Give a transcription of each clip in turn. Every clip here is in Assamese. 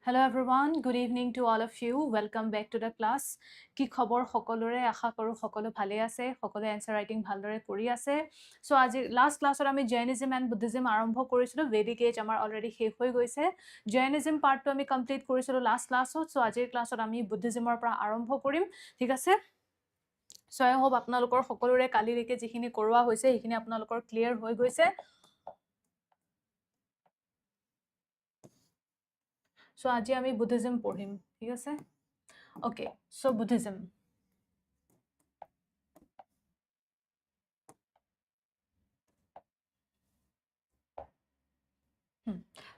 Hello everyone, good evening to all of you. Welcome back to the class. কি খবৰ সকলোৰে আশা কৰো সকলো ভালে আছে সকলো আনসাৰ ৰাইটিং ভালদৰে কৰি আছে সো আজি লাস্ট ক্লাছত আমি Jainism and Buddhism আৰম্ভ কৰিছিলো Vedic Age আমাৰ অলৰেডি শেষ হৈ গৈছে Jainism পাৰ্টটো আমি কমপ্লিট কৰিছিলো লাস্ট ক্লাছত সো আজিৰ ক্লাছত আমি বুদ্ধিজমৰ পৰা আৰম্ভ কৰিম ঠিক আছে সো আই হোপ আপোনালোকৰ সকলোৰে কালিলৈকে যিখিনি কৰোৱা হৈছে সেইখিনি আপোনালোকৰ ক্লিয়াৰ হৈ গৈছে So, আজি আমি Buddhism পঢ়িম ঠিক আছে Okay, so Buddhism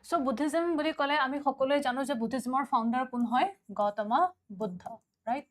So Buddhism বুলি ক'লে আমি সকলোৱে জানো যে বুদ্ধিজমৰ ফাউন্ডাৰ কোন হয় গৌতম বুদ্ধ right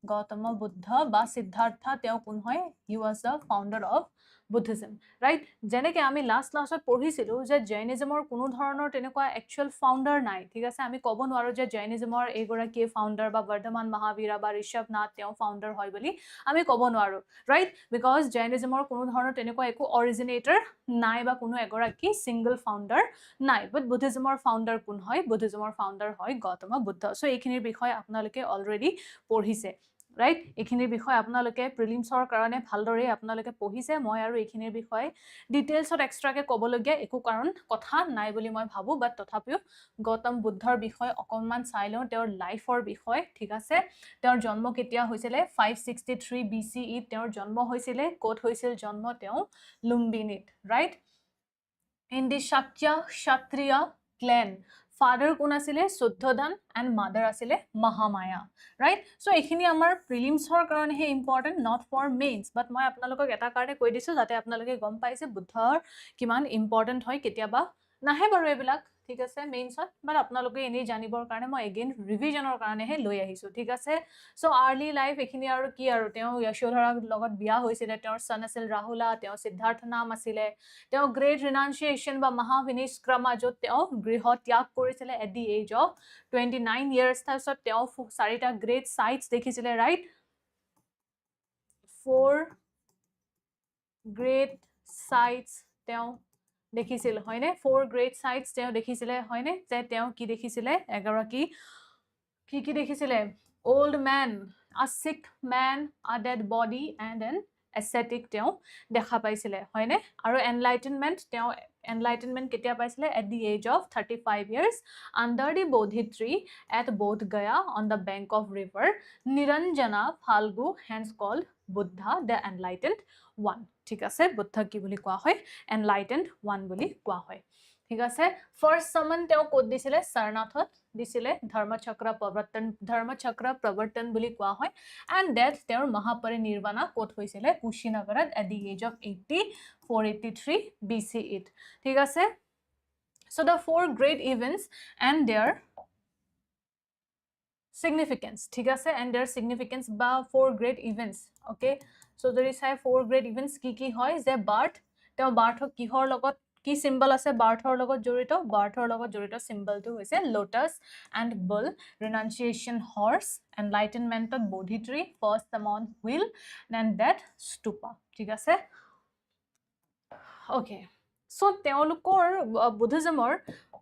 গৌতম বুদ্ধ বা সিদ্ধাৰ্থ তেওঁ কোন হয় he was the founder of Buddhism right যেনেকৈ আমি লাস্ট ক্লাছত পঢ়িছিলো যে জৈনিজমৰ কোনো ধৰণৰ তেনেকুৱা একচুয়াল ফাউন্ডাৰ নাই ঠিক আছে আমি ক'ব নোৱাৰো যে জৈনিজমৰ এগৰাকী ফাউন্ডাৰ বা বৰ্ধমান মহাবীৰ বা ঋষভনাথ তেওঁ ফাউন্ডাৰ হয় বুলি আমি ক'ব নোৱাৰো right because জৈনিজমৰ কোনো ধৰণৰ তেনেকুৱা একো অৰিজিনেটৰ নাই বা কোনো এগৰাকী সিঙ্গল ফাউন্ডাৰ নাই but বুদ্ধিজমৰ ফাউন্ডাৰ কোন হয় বুদ্ধিজমৰ ফাউন্ডাৰ হয় গৌতম বুদ্ধ সো এইখিনিৰ বিষয় আপোনালোকে অলৰেডি পঢ়িছে right এইখিনিৰ বিষয় আপোনালোকে প্ৰিলিমছৰ কাৰণে ভালদৰে আপোনালোকে পঢ়িছে মই আৰু এইখিনিৰ বিষয় ডিটেইলছত এক্সট্ৰাকে ক'বলগীয়া একো কাৰণ কথা নাই বুলি মই ভাবো বাট তথাপিও গৌতম বুদ্ধৰ বিষয় অকনমান চাই লওঁ তেওঁৰ লাইফৰ বিষয় ঠিক আছে তেওঁৰ জন্ম কেতিয়া হৈছিল 563 BCE তেওঁৰ জন্ম হৈছিল ক'ত হৈছিল জন্ম তেওঁ লুম্বিনীত right in the Shakya Kshatriya clan father কোন আছিলে শুদ্ধোধন and mother আছিলে মহামায়া right so এইখিনি আমাৰ প্ৰিলিমছৰ কাৰণে হে important not for mains but মই আপোনালোকক এটা কাৰণে কৈ দিছো যাতে আপোনালোকে গম পাইছে বুদ্ধৰ কিমান ইম্পৰ্টেন্ট হয় কেতিয়াবা নাহে বাৰু এবিলাক ঠিক আছে মেইনছত বাট আপোনালোকে এনে জানিবৰ কাৰণে মই এগেইন ৰিভিজনৰ কাৰণে হে লৈ আহিছো ঠিক আছে সো আৰ্লি লাইফ এখিনি আৰু কি আৰু তেওঁ যশোধৰাৰ লগত বিয়া হৈছিল তেওঁৰ সন আছিল ৰাহুলা তেওঁ সিদ্ধাৰ্থ নাম আছিলে তেওঁ গ্ৰেট ৰিনাউন্সিয়েশন বা মহাবিনিষ্ক্ৰমা য'ত তেওঁ গৃহ ত্যাগ কৰিছিল at the age of 29 years তাৰছত তেওঁ চাৰিটা গ্ৰেট সাইটস দেখিছিলে ৰাইট 4 গ্ৰেট সাইটস তেওঁ দেখিছিল হয়নে 4 গ্ৰেট সাইটস তেওঁ দেখিছিলে হয়নে যে তেওঁ কি দেখিছিলে এগৰাকী কি দেখিছিলে old man a sick man a dead body and an ascetic তেওঁ দেখা পাইছিলে হয়নে আৰু enlightenment কেতিয়া পাইছিলে at the age of 35 years under the bodhi tree at Bodh Gaya on the bank of river Niranjana Phalgu hence called Buddha the enlightened one ঠিক আছে বুদ্ধ কি বুলি কোৱা হয় enlightened one বুলি কোৱা হয় ঠিক আছে ফাৰ্স্ট সামন তেওঁ কোড দিছিলে সাৰনাথত দিছিলে ধৰ্মচক্ৰ প্ৰৱৰ্তন বুলি কোৱা হয় and that তেওঁৰ মহাপৰিনিৰ্বাণা কোড হৈছিলে কুশীনগৰত at the age of 483 BCE ঠিক আছে so the four great events and their significance ঠিক আছে and their significance বা four great events okay so there is four great events কি হয় যে বাৰ্থ তেওঁ বাৰ্থ কিহৰ লগত কি সিম্বল আছে বাৰ্থৰ লগত জড়িত সিম্বলটো হৈছে lotus and bull renunciation horse enlightenment of bodhi tree first amount wheel and that stupa ঠিক আছে okay so তেওঁলোকৰ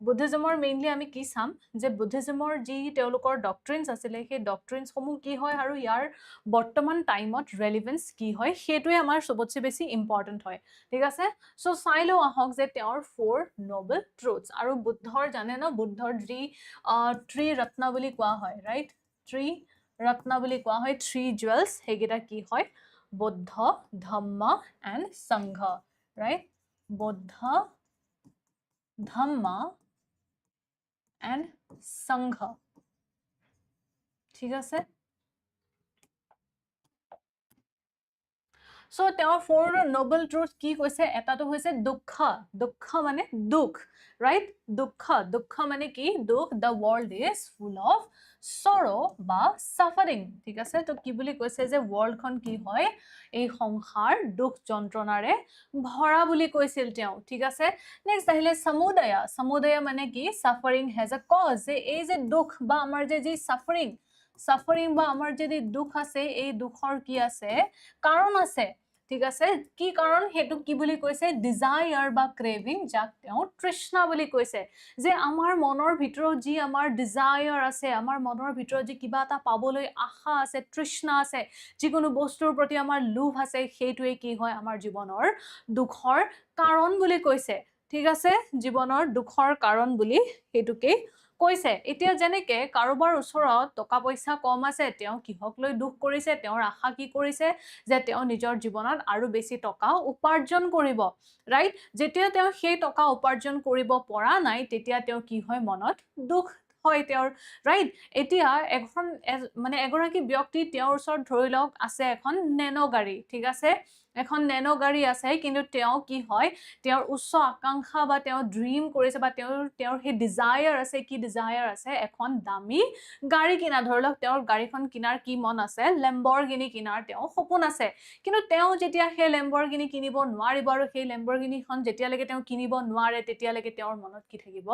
বুদ্ধিজমৰ মেইনলি আমি কি চাম যে বুদ্ধিজমৰ যি তেওঁলোকৰ ডক্ট্ৰিনছ আছিলে সেই ডক্ট্ৰিনছ সমূহ কি হয় আৰু ইয়াৰ বৰ্তমান টাইমত ৰেলেভেন্স কি হয় সেইটোৱে আমাৰ সবতছে বেছি ইম্পৰ্টেন্ট হয় ঠিক আছে সো চাইলো আহক যে তেওঁৰ ফোৰ নোবেল ট্ৰুথস আৰু বুদ্ধৰ জানে ন বুদ্ধৰ যি থ্ৰী ৰত্ন বুলি কোৱা হয় ৰাইট থ্ৰী ৰত্ন বুলি কোৱা হয় থ্ৰী জুৱেলছ হেগিটা কি হয় বুদ্ধ ধম্ম এণ্ড সংঘ right Buddha Dhamma and sangha ঠিক আছে so তেওঁৰ four noble truth কি কৈছে এটাটো হৈছে দুঃখ মানে দুখ right দুঃখ মানে কি দুখ the world is full of sorrow বা suffering ঠিক আছে তো কি বুলি কৈছে যে worldখন কি হয় এই সংসাৰ দুখ যন্ত্ৰণাৰে ভৰা বুলি কৈছিল তেওঁ ঠিক আছে নেক্সট আহিলে সমুদয় মানে কি suffering has a cause যে এই যে দুখ বা আমাৰ যে suffering বা আমাৰ যদি দুখ আছে এই দুখৰ কি আছে কাৰণ আছে ঠিক আছে কি কাৰণ হেতু কি বুলি কৈছে ডিজায়াৰ বা ক্ৰেভিং যাক তেওঁ তৃষ্ণা বুলি কৈছে যে আমাৰ মনৰ ভিতৰত যি আমাৰ ডিজায়াৰ আছে আমাৰ মনৰ ভিতৰত যি কিবা এটা পাবলৈ আশা আছে তৃষ্ণা আছে যিকোনো বস্তুৰ প্ৰতি আমাৰ লোভ আছে সেইটোৱে কি হয় আমাৰ জীৱনৰ দুখৰ কাৰণ বুলি কৈছে ঠিক আছে জীৱনৰ দুখৰ কাৰণ বুলি হেতুকে কৈছে এতিয়া যেনেকে কাৰোবাৰ ওচৰত টকা পইচা কম আছে তেওঁ কিহক লৈ দুখ কৰিছে তেওঁৰ আশা কি কৰিছে যে তেওঁ নিজৰ জীৱনত আৰু বেছি টকা উপাৰ্জন কৰিব ৰাইট যেতিয়া তেওঁ সেই টকা উপাৰ্জন কৰিব পৰা নাই তেতিয়া তেওঁ কি হয় মনত দুখ হয় তেওঁৰ ৰাইট এতিয়া এখন মানে এগৰাকী ব্যক্তি তেওঁৰ ওচৰত ধৰি লওক আছে এখন নেনো গাড়ী ঠিক আছে এখন নেনো গাড়ী আছে কিন্তু তেওঁ কি হয় তেওঁৰ উচ্চ আকাংক্ষা বা তেওঁ ড্ৰিম কৰিছে বা তেওঁৰ সেই ডিজায়াৰ আছে কি ডিজায়াৰ আছে এখন দামী গাড়ী কিনা ধৰি লওক তেওঁৰ গাড়ীখন কিনাৰ কি মন আছে লেম্বৰগিনি কিনাৰ তেওঁ সপোন আছে কিন্তু তেওঁ যেতিয়া সেই লেম্বৰগিনি কিনিব নোৱাৰিব আৰু সেই লেম্বৰগিনিখন যেতিয়ালৈকে তেওঁ কিনিব নোৱাৰে তেতিয়ালৈকে তেওঁৰ মনত কি থাকিব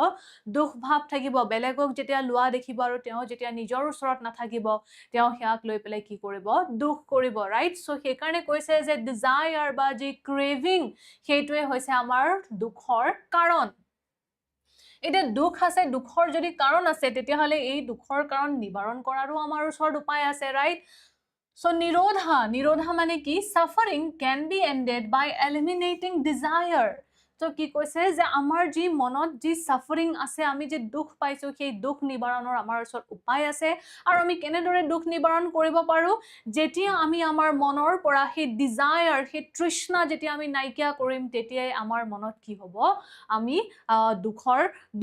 দুখ ভাৱ থাকিব বেলেগক যেতিয়া লোৱা দেখিব আৰু তেওঁ যেতিয়া নিজৰ ওচৰত নাথাকিব তেওঁ হেয়াক লৈ পেলাই কি কৰিব দুখ কৰিব ৰাইট সো সেইকাৰণে কৈছে যে ডিজায়াৰ বা যি ক্ৰেভিং সেইটোৱে হৈছে আমাৰ দুখৰ কাৰণ এটা দুখ আছে দুখৰ যদি কাৰণ আছে তেতিয়াহলে এই দুখৰ কাৰণ নিবাৰণ কৰাৰো আমাৰ ওচৰত উপায় আছে ৰাইট So nirodha মানে কি suffering can be ended by eliminating desire. So কি কৈছে যে আমাৰ যি মনত যি suffering আছে আমি যে দুখ পাইছো সেই দুখ নিবাৰণৰ আমাৰ ওচৰত উপায় আছে আৰু আমি কেনেদৰে দুখ নিবাৰণ কৰিব পাৰো যেতিয়া আমি আমাৰ মনৰ পৰা সেই desire সেই তৃষ্ণা যেতিয়া আমি নাইকিয়া কৰিম তেতিয়াই আমাৰ মনত কি হ'ব আমি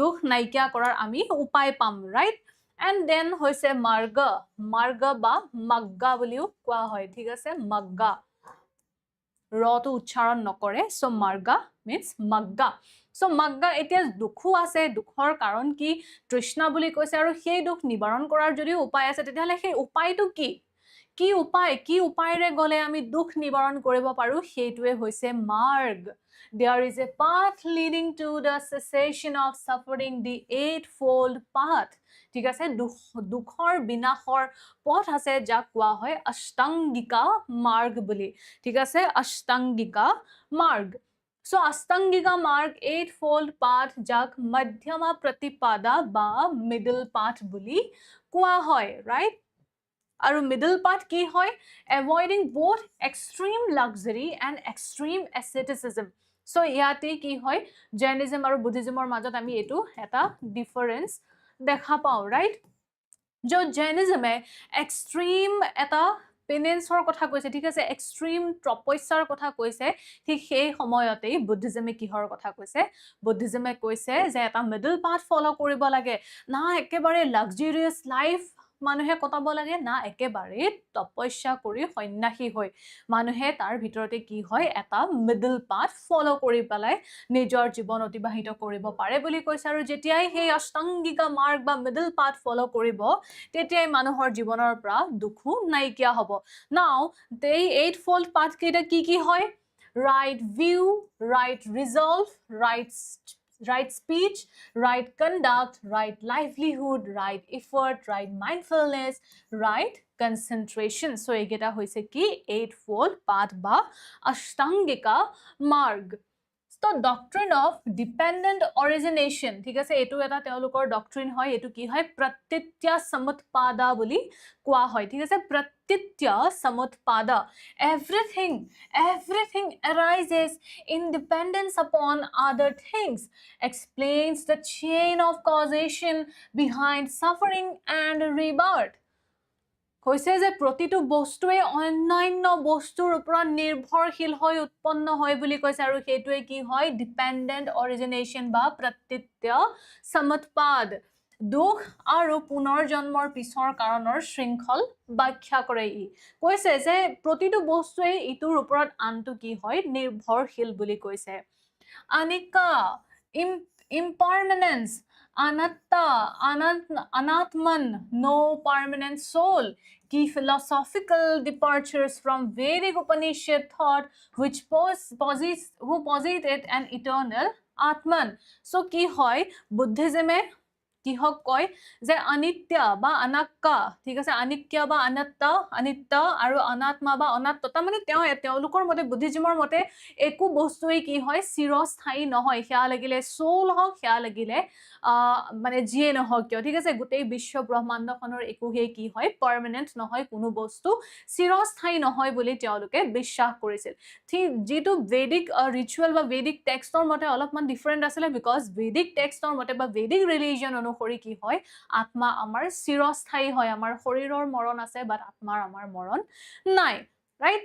দুখ নাইকিয়া কৰাৰ আমি উপায় পাম right And then hoise marga ba magga buliu koa hoy thik ase magga ro to uchcharon nokore so marga means magga so magga etia dukhu ase dukhor karon ki trishna buli koise aru sei dukh nibaron korar jodi upay ase tetihale sei upay to কি উপায়ৰে গলে আমি দুখ নিবাৰণ কৰিব পাৰো সেইটোৱে হৈছে মাৰ্গ there is a path leading to the cessation of suffering the eightfold path ঠিক আছে দুখৰ বিনাশৰ পথ আছে যাক কোৱা হয় অষ্টাংগিকা মাৰ্গ বুলি ঠিক আছে অষ্টাংগিকা মাৰ্গ So Astangika mark eightfold path jak madhyama pratipada ba middle path বুলি কোৱা হয় right আৰু middle path কি হয় avoiding both extreme luxury and extreme asceticism so ইয়াতে কি হয় Jainism আৰু Buddhismৰ মাজত আমি এটো এটা ডিফাৰেন্স দেখা পাও right jo Jainism এ extreme এটা পেনেন্সৰ কথা কৈছে ঠিক আছে এক্সট্ৰিম তপস্যাৰ কথা কৈছে ঠিক সেই সময়তে বুদ্ধিজমে কিহৰ কথা কৈছে বুদ্ধিজমে কৈছে যে এটা মিডল পাথ ফলো কৰিব লাগে না একেবাৰে লাক্সাৰিয়াস লাইফ মানুহে কটাব লাগে না একেবাৰে তপস্যা কৰি সন্ন্যাসী হৈ মানুহে তাৰ ভিতৰতে কি হয় এটা মিডল পাথ ফলো কৰি পেলাই নিজৰ জীৱন অতিবাহিত কৰিব পাৰে বুলি কৈছে আৰু যেতিয়াই সেই অষ্টাংগিকা মাৰ্গ বা মিডল পাথ ফলো কৰিব তেতিয়াই মানুহৰ জীৱনৰ পৰা দুখু নাইকিয়া হ'ব now they eightfold path কেটা কি হয় right view right resolve right speech, right conduct, right livelihood, right effort, right mindfulness, right concentration. So, egeta hoise ki eightfold path ba ashtangika marg. So, doctrine of dependent origination. ঠিক আছে এটো এটা তেওলোকৰ doctrine হয় এটো কি হয় pratyitya samutpada বুলি কোৱা হয় ঠিক আছে pratyitya samutpada everything arises in dependence upon other things explains the chain of causation behind suffering and rebirth কৈছে যে প্ৰতিটো বস্তুৱে অন্যান্য বস্তুৰ ওপৰত নিৰ্ভৰশীল হৈ উৎপন্ন হয় বুলি কৈছে আৰু হেতুৱে কি হয় ডিপেন্ডেন্ট অৰিজিনেশন বা প্ৰত্যিত্য সমৎপাদ দুখ আৰু পুনৰ্জন্মৰ পিছৰ কাৰণৰ শৃংখল ব্যাখ্যা কৰে ই কৈছে যে প্ৰতিটো বস্তুৱে ইটোৰ ওপৰত আনটো কি হয় নিৰ্ভৰশীল বুলি কৈছে Anika impermanence anatta anatman no permanent soul key philosophical departures from Vedic Upanishad thought which posited an eternal atman so ki hoy buddhism e কিহক কয় যে অনিত্য বা অনাক্কা ঠিক আছে অনিত্য বা অনিত্য আৰু অনাত্মা বা অনাত্ম তাৰমানে তেওঁলোকৰ মতে বুদ্ধিজমৰ মতে একো বস্তুৱে কি হয় চিৰস্থায়ী নহয় সেয়া লাগিলে সোল হওক সেয়া লাগিলে মানে যিয়ে নহওক কিয় ঠিক আছে গোটেই বিশ্ব ব্ৰহ্মাণ্ডখনৰ একোহে কি হয় পাৰ্মানেন্ট নহয় কোনো বস্তু চিৰস্থায়ী নহয় বুলি তেওঁলোকে বিশ্বাস কৰিছিল ঠিক যেটো ভেদিক ৰিচুৱেল বা ভেদিক টেক্সটৰ মতে অলপমান ডিফাৰেন্ট আছিলে বিকজ ভেদিক টেক্সটৰ মতে বা ভেদিক ৰিলিজন অনুসৰি কি হয় আত্মা আমাৰ চিৰস্থায়ী হয় আমাৰ শৰীৰৰ মৰণ আছে বাট আত্মাৰ আমাৰ মৰণ নাই right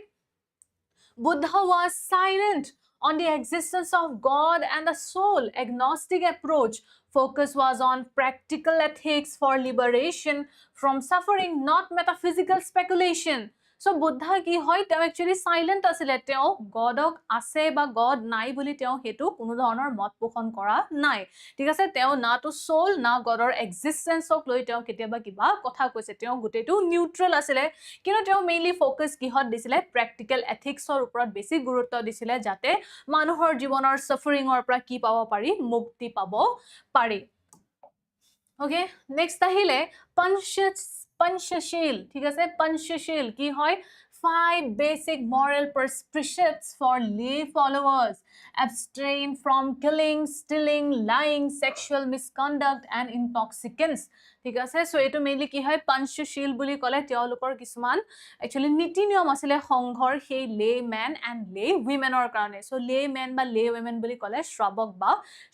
Buddha was silent on the existence of God and the soul. Agnostic approach focus was on practical ethics for liberation from suffering, not metaphysical speculation. So Buddha ki hoy teo actually silent asile teo godok ase ba god nai boli teo hetu kono dhoroner mot pokhon kora nai ঠিক আছে teo na to soul na godor existence ok loi teo ketiaba kiba kotha koise teo gutetu neutral asile কিন্তু teo mainly focus ki hot disile practical ethics or uprot besi gurutto disile jate manuhor jibonor suffering or pra ki pabo pari mukti pabo pari okay next ahile panchashil ঠিক আছে panchashil কি হয় 5 basic moral precepts for lay followers abstain from killing stealing lying sexual misconduct and intoxicants ঠিক আছে সো এটো মেইনলি কি হয় panchashil বুলি কলে তেওঁলোকৰ কিছুমান actually নীতি নিয়ম আছিল সংঘৰ সেই লে ম্যান এন্ড লে উইমেনৰ কাৰণে সো লে ম্যান বা লে উইমেন বুলি কলে শ্ৰাবক বা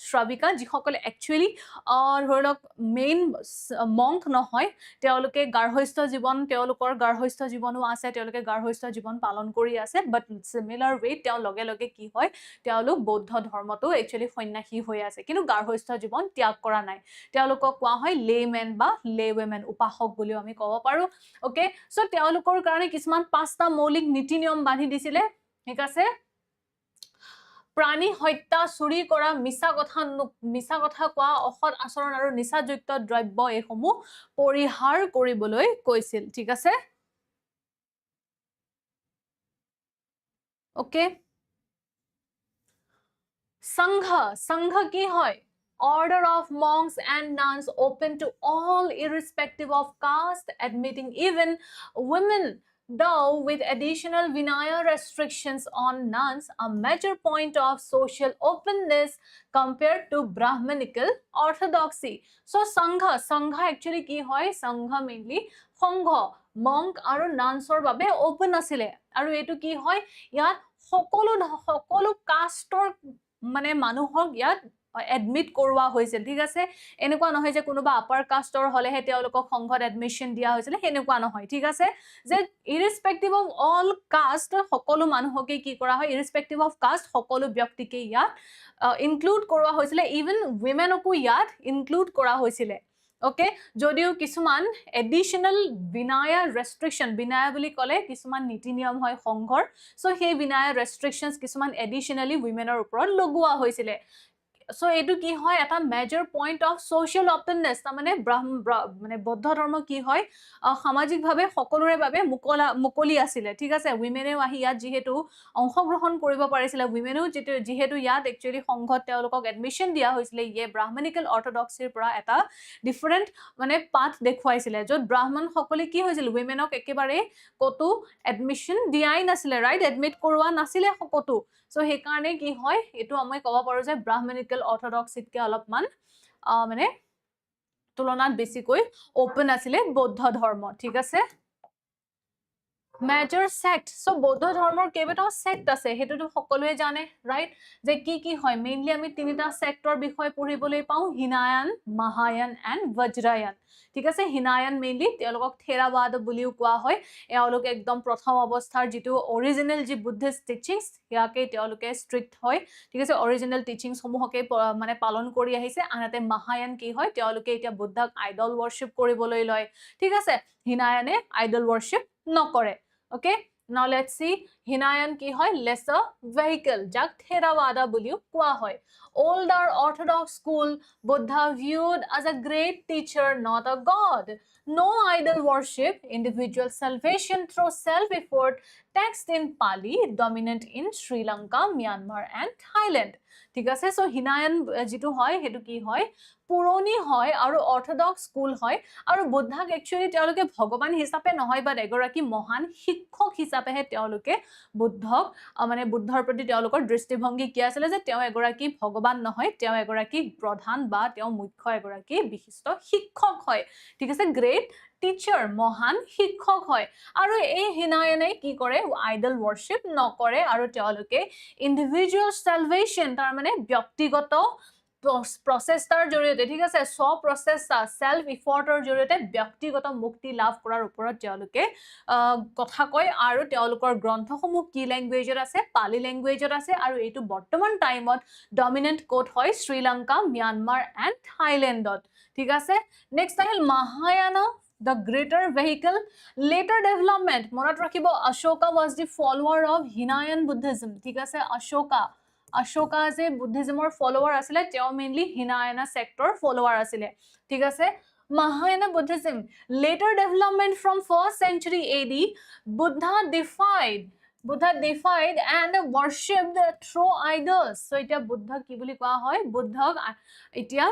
শ্ৰাবিকা যিসকলে actually ধৰক মেইন মংক নহয় তেওঁলোকে গাৰ্হস্থ জীৱন তেওঁলোকৰ গাৰ্হস্থ জীৱনো আছে তেওঁলোকে গাৰ্হস্থ জীৱন পালন কৰি আছে বাট সিমিলাৰ ৱে তেওঁ লগে লগে কি হয় তেওঁলোক বৌদ্ধ ধৰ্মটো actually সন্ন্যাসী হৈ আছে কিন্তু গাৰ্হস্থ জীৱন ত্যাগ কৰা নাই তেওঁলোকক কোৱা হয় লেমেন বা লে উইমেন উপাসক বুলিও আমি ক'ব পাৰো ওকে সো তেওঁলোকৰ কাৰণে কিছুমান পাঁচটা মৌলিক নীতি নিয়ম বান্ধি দিছিলে ঠিক আছে প্ৰাণী হত্যা চুৰি কৰা মিছা কথা কোৱা অসৎ আচৰণ আৰু নিচাযুক্ত দ্ৰব্য এসমূহ পৰিহাৰ কৰিবলৈ কৈছিল ঠিক আছে ওকে সংঘ কি হয় order of monks and nuns open to all irrespective of caste admitting even women though with additional vinaya restrictions on nuns a major point of social openness compared to brahmanical orthodoxy so sangha actually ki hoy sangha mainly sangha monk aru nuns or babe open asile aru etu ki hoy yat সকলো কাষ্টৰ মানে মানুহক ইয়াত এডমিট কৰোৱা হৈছিল ঠিক আছে এনেকুৱা নহয় যে কোনোবা আপাৰ কাষ্টৰ হলেহে তেওঁলোকক সংঘত এডমিশন দিয়া হৈছিল হেনেকুৱা নহয় ঠিক আছে যে ইৰেসপেক্টিভ অফ অল কাষ্ট সকলো মানুহকে কি কৰা হয় ইৰেসপেক্টিভ অফ কাষ্ট সকলো ব্যক্তিকে ইয়াত ইনক্লুড কৰোৱা হৈছিল ইভেন উইমেনকো ইয়াত ইনক্লুড কৰা হৈছিল ওকে যদিও কিছুমান এডিশনাল বিনায়া ৰেষ্ট্ৰিকশন বিনায়া বুলি কলে কিছুমান নীতি নিয়ম হয় সংঘৰ সো সেই বিনায়া ৰেষ্ট্ৰিকশনস কিছুমান এডিশনালি উইমেনৰ ওপৰত লগোৱা হৈছিল সো এটো কি হয় এটা মেজৰ পইণ্ট অফ সোশ্যাল অপেননেস মানে মানে বৌদ্ধ ধৰ্ম কি হয় সামাজিকভাৱে সকলোৰে বাবে মুকলি আছিল ঠিক আছে উইমেনেও আহি ইয়াত যেহেতু অংশগ্ৰহণ কৰিব পাৰিছিল উইমেনেও যেহেতু ইয়াত একচুয়ালি সংঘত তেওঁলোকক এডমিশন দিয়া হৈছিল ইয়ে ব্ৰাহ্মণিকেল অৰ্থডক্সিৰ পৰা এটা ডিফাৰেন্ট মানে পাথ দেখুৱাইছিল যত ব্ৰাহ্মণ সকলে কি হৈছিল উইমেনক একেবাৰে কতো এডমিশন দিয়াই নাছিল ৰাইট এডমিট কৰোৱা নাছিল কতো সো হে কাৰণে কি হয় এটো আমি ক'ব পাৰো যে ব্ৰাহ্মণিকেল অৰ্থডক্সিতকে অলপমান মানে তুলনাত বেছিকৈ ওপেন আছিল বৌদ্ধ ধৰ্ম ঠিক আছে মেজৰ সেক্ট সো বৌদ্ধ ধৰ্মৰ কেইবাটাও সেক্ট আছে হেতুটো সকলোৱে জানে ৰাইট যে কি হয় মেইনলি আমি তিনিটা সেক্টৰ বিষয় পঢ়িবলৈ পাওঁ হিনায়ান মহায়ান এন্ড বজ্ৰায়ান ঠিক আছে হিনায়ান মেইনলি তেওঁলোকক থেৰাবাদ বুলিও কোৱা হয় এওঁলোক একদম প্ৰথম অৱস্থাৰ যেটো অৰিজিনাল যি বুদ্ধিষ্ট টিচিংস ইয়াকে তেওঁলোকে ষ্ট্ৰিক্ট হয় ঠিক আছে অৰিজিনাল টিচিংস সমূহকে মানে পালন কৰি আহিছে আনহাতে মহায়ান কি হয় তেওঁলোকে এতিয়া বুদ্ধক আইডল worship কৰিবলৈ লয় ঠিক আছে হিনায়ানে আইডল worship নকৰে okay now let's see Hinayan ki hoy lesser vehicle jak Theravada buliu koa hoy. Older Orthodox school Buddha viewed as a great teacher, not a god. No idol worship, individual salvation through self-effort, text in Pali, dominant in Sri Lanka, Myanmar and Thailand. ঠিক আছে সো হিনায়ন যেটো হয় হেতু কি হয় পুৰণি হয় আৰু অৰ্থডক্স স্কুল হয় আৰু বুদ্ধাক একচুয়ালি তেওঁলোকে ভগৱান হিচাপে নহয় বা এগৰাকী মহান শিক্ষক হিচাপেহে তেওঁলোকে বুদ্ধক মানে বুদ্ধৰ প্ৰতি তেওঁলোকৰ দৃষ্টিভংগী কি আছিল যে তেওঁ এগৰাকী ভগৱান নহয় তেওঁ এগৰাকী প্ৰধান বা তেওঁ মুখ্য এগৰাকী বিশিষ্ট শিক্ষক হয় ঠিক আছে গ্ৰেট টিচাৰ মহান শিক্ষক হয় আৰু এই হিনায়নে কি কৰে আইডল worship নকৰে আৰু তেওঁলোকে ইন্ডিভিজুয়াল সালভেশন তাৰ মানে ব্যক্তিগত প্ৰচেষ্টাৰ জৰিয়তে ঠিক আছে স্ব প্ৰচেষ্টা সেলফ ইফৰ্টৰ জৰিয়তে ব্যক্তিগত মুক্তি লাভ কৰাৰ ওপৰত তেওঁলোকে কথা কয় আৰু তেওঁলোকৰ গ্ৰন্থসমূহ কি ল্যাঙ্গুৱেজত আছে পালি ল্যাঙ্গুৱেজত আছে আৰু এইটো বৰ্তমান টাইমত ডমিনেন্ট কোড হয় শ্ৰীলংকা म्यांमार এণ্ড থাইল্যান্ডত ঠিক আছে নেক্সট আহিল Mahayana the greater vehicle later development monat rakhibo ashoka was the follower of Hinayan Buddhism ঠিক আছে ashoka je buddhism or follower asile teo mainly Hinayana sector follower asile ঠিক আছে Mahayana Buddhism later development from 1st century AD Buddha defied and worshipped through idols so eta buddha ki boli koa hoy buddha etia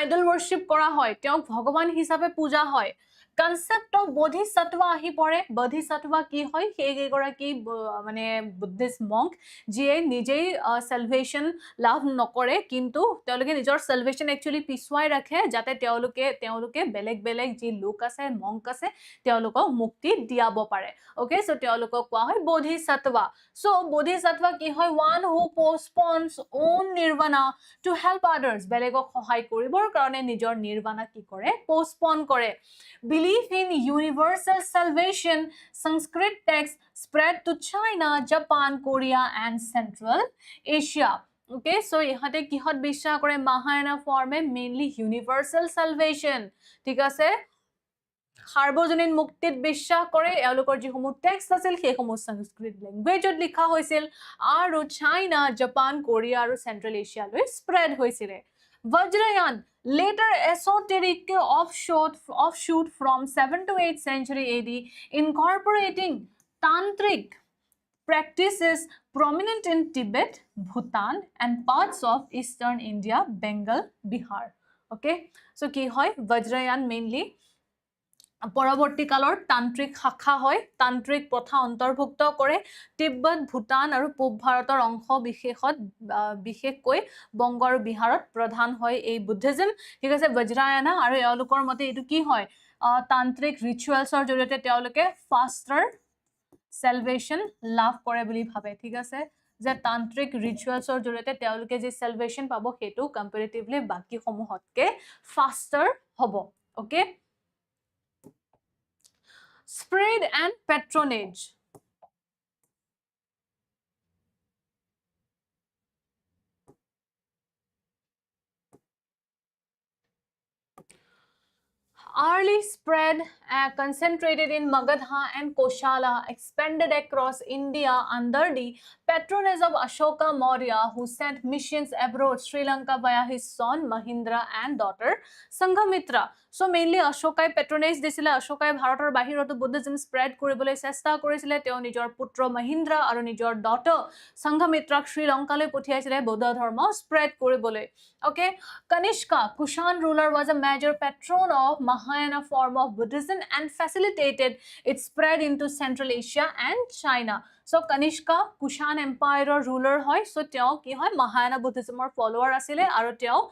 idol worship kora hoy teo bhagwan hisabe puja hoy concept of bodhisattva ahi pore bodhisattva ki hoy hege gora ki mane buddhist monk je nijei salvation love nokore kintu teoloke nijor salvation actually piswai rakhe jate teoloke beleg ji lok ase monk ase teoloko mukti diabo pare okay so teoloko kwa hoy bodhisattva so bodhisattva ki hoy one who postpones own nirvana to help others belegok sahay koribor karone nijor nirvana ki kore postpone kore belief in universal salvation Sanskrit text spread to China Japan Korea and Central Asia okay so ihate kihot bishwa kore Mahayana form mainly universal salvation ঠিক আছে সাৰ্বজনীন মুক্তিত বিশ্বাস কৰে এওঁলোকৰ যি সমূহ টেক্সট আছিল সেই সমূহ সংস্কৃত ল্যাঙ্গুৱেজত লিখা হৈছিল আৰু চাইনা জাপান কোৰিয়া আৰু সেন্ট্ৰেল এছিয়ালৈ স্প্ৰেড হৈছিল Vajrayana later esoteric offshoot from 7th to 8th century AD incorporating tantric practices prominent in Tibet, Bhutan and parts of eastern India, Bengal, Bihar. Okay, so ki hoy Vajrayana mainly পৰৱৰ্তী কালৰ তান্ত্ৰিক শাখা হয় তান্ত্ৰিক প্ৰথা অন্তৰ্ভুক্ত কৰে তিব্বত ভূটান আৰু পূব ভাৰতৰ অংশ বিশেষকৈ বংগ আৰু বিহাৰত প্ৰধান হয় এই বুদ্ধিজম ঠিক আছে বজ্ৰায়না আৰু এওঁলোকৰ মতে এটো কি হয় তান্ত্ৰিক ৰিচুৱেলছৰ জৰিয়তে তেওঁলোকে ফাষ্টাৰ salvation লাভ কৰে বুলি ভাবে ঠিক আছে যে তান্ত্ৰিক ৰিচুৱেলছৰ জৰিয়তে তেওঁলোকে যে salvation পাব হেতু কম্পাৰেটিভলি বাকি সমূহতকে ফাষ্টাৰ হ'ব okay Spread and patronage. Early spread concentrated in Magadha and Koshala expanded across India under the patronage of Ashoka Maurya who sent missions abroad Sri Lanka via his son Mahindra and daughter Sanghamitra. So mainly Ashokai patronage disile Ashokai bharator bahiroto Buddhism spread koribole chesta korisile teo nijor putra Mahindra aru nijor daughter Sanghamitrak Sri Lanka loi pothiaisile Buddha dharma spread koribole okay Kanishka Kushan ruler was a major patron of Mahayana form of Buddhism and facilitated its spread into Central Asia and China so Kanishka Kushan empire ruler hoy so teo ki hoy Mahayana Buddhism or follower asile aru teo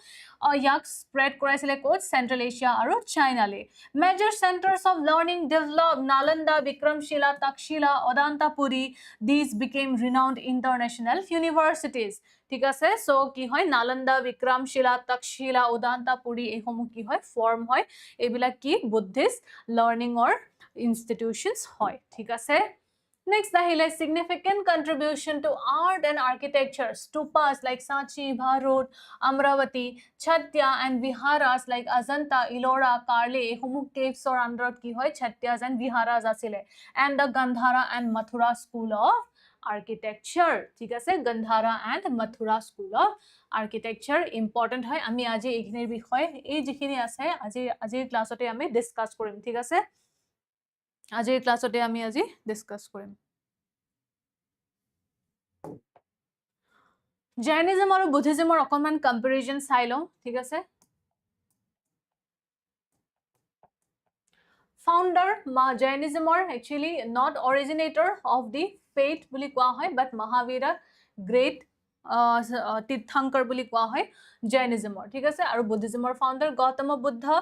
yak spread koraisile kot Central Asia aru China le major centers of learning developed Nalanda Vikramshila Takshila Odantapuri these became renowned international universities ঠিক আছে সো কি হয় নালন্দা বিক্ৰমশিলা তক্ষশিলা উদান্তাপুৰী এই সমূহ কি হয় ফৰ্ম হয় এইবিলাক কি বুদ্ধিষ্ট লাৰ্নিং অৰ ইনষ্টিটিউশনস হয় ঠিক আছে Next, the significant contribution to art and architecture. Stupas like Sanchi, Bharut, Amravati, Chatya, and Viharas like Ajanta, Ellora, Karli, Humu caves or under ki hoy Chatyas and Viharas asile. And the Gandhara and Mathura school of architecture. ঠিক আছে, Gandhara and Mathura school of architecture important হয়। আমি আজি এইখিনিৰ বিষয়ে এই যিখিনি আছে আজিৰ ক্লাছতে আমি ডিসকাস কৰিম। ঠিক আছে, আজিৰ ক্লাছতে আমি আজি ডিসকাস কৰিম। Jainism আৰু Buddhism অকমান কম্পাৰিজন চাই লওঁ। ঠিক আছে, founder Jainism actually not originator of the faith বুলি কোৱা হয়, but Mahavira great তীৰ্থাঙ্কৰ বুলি কোৱা হয় Jainism। ঠিক আছে, আৰু Buddhism founder Gautama Buddha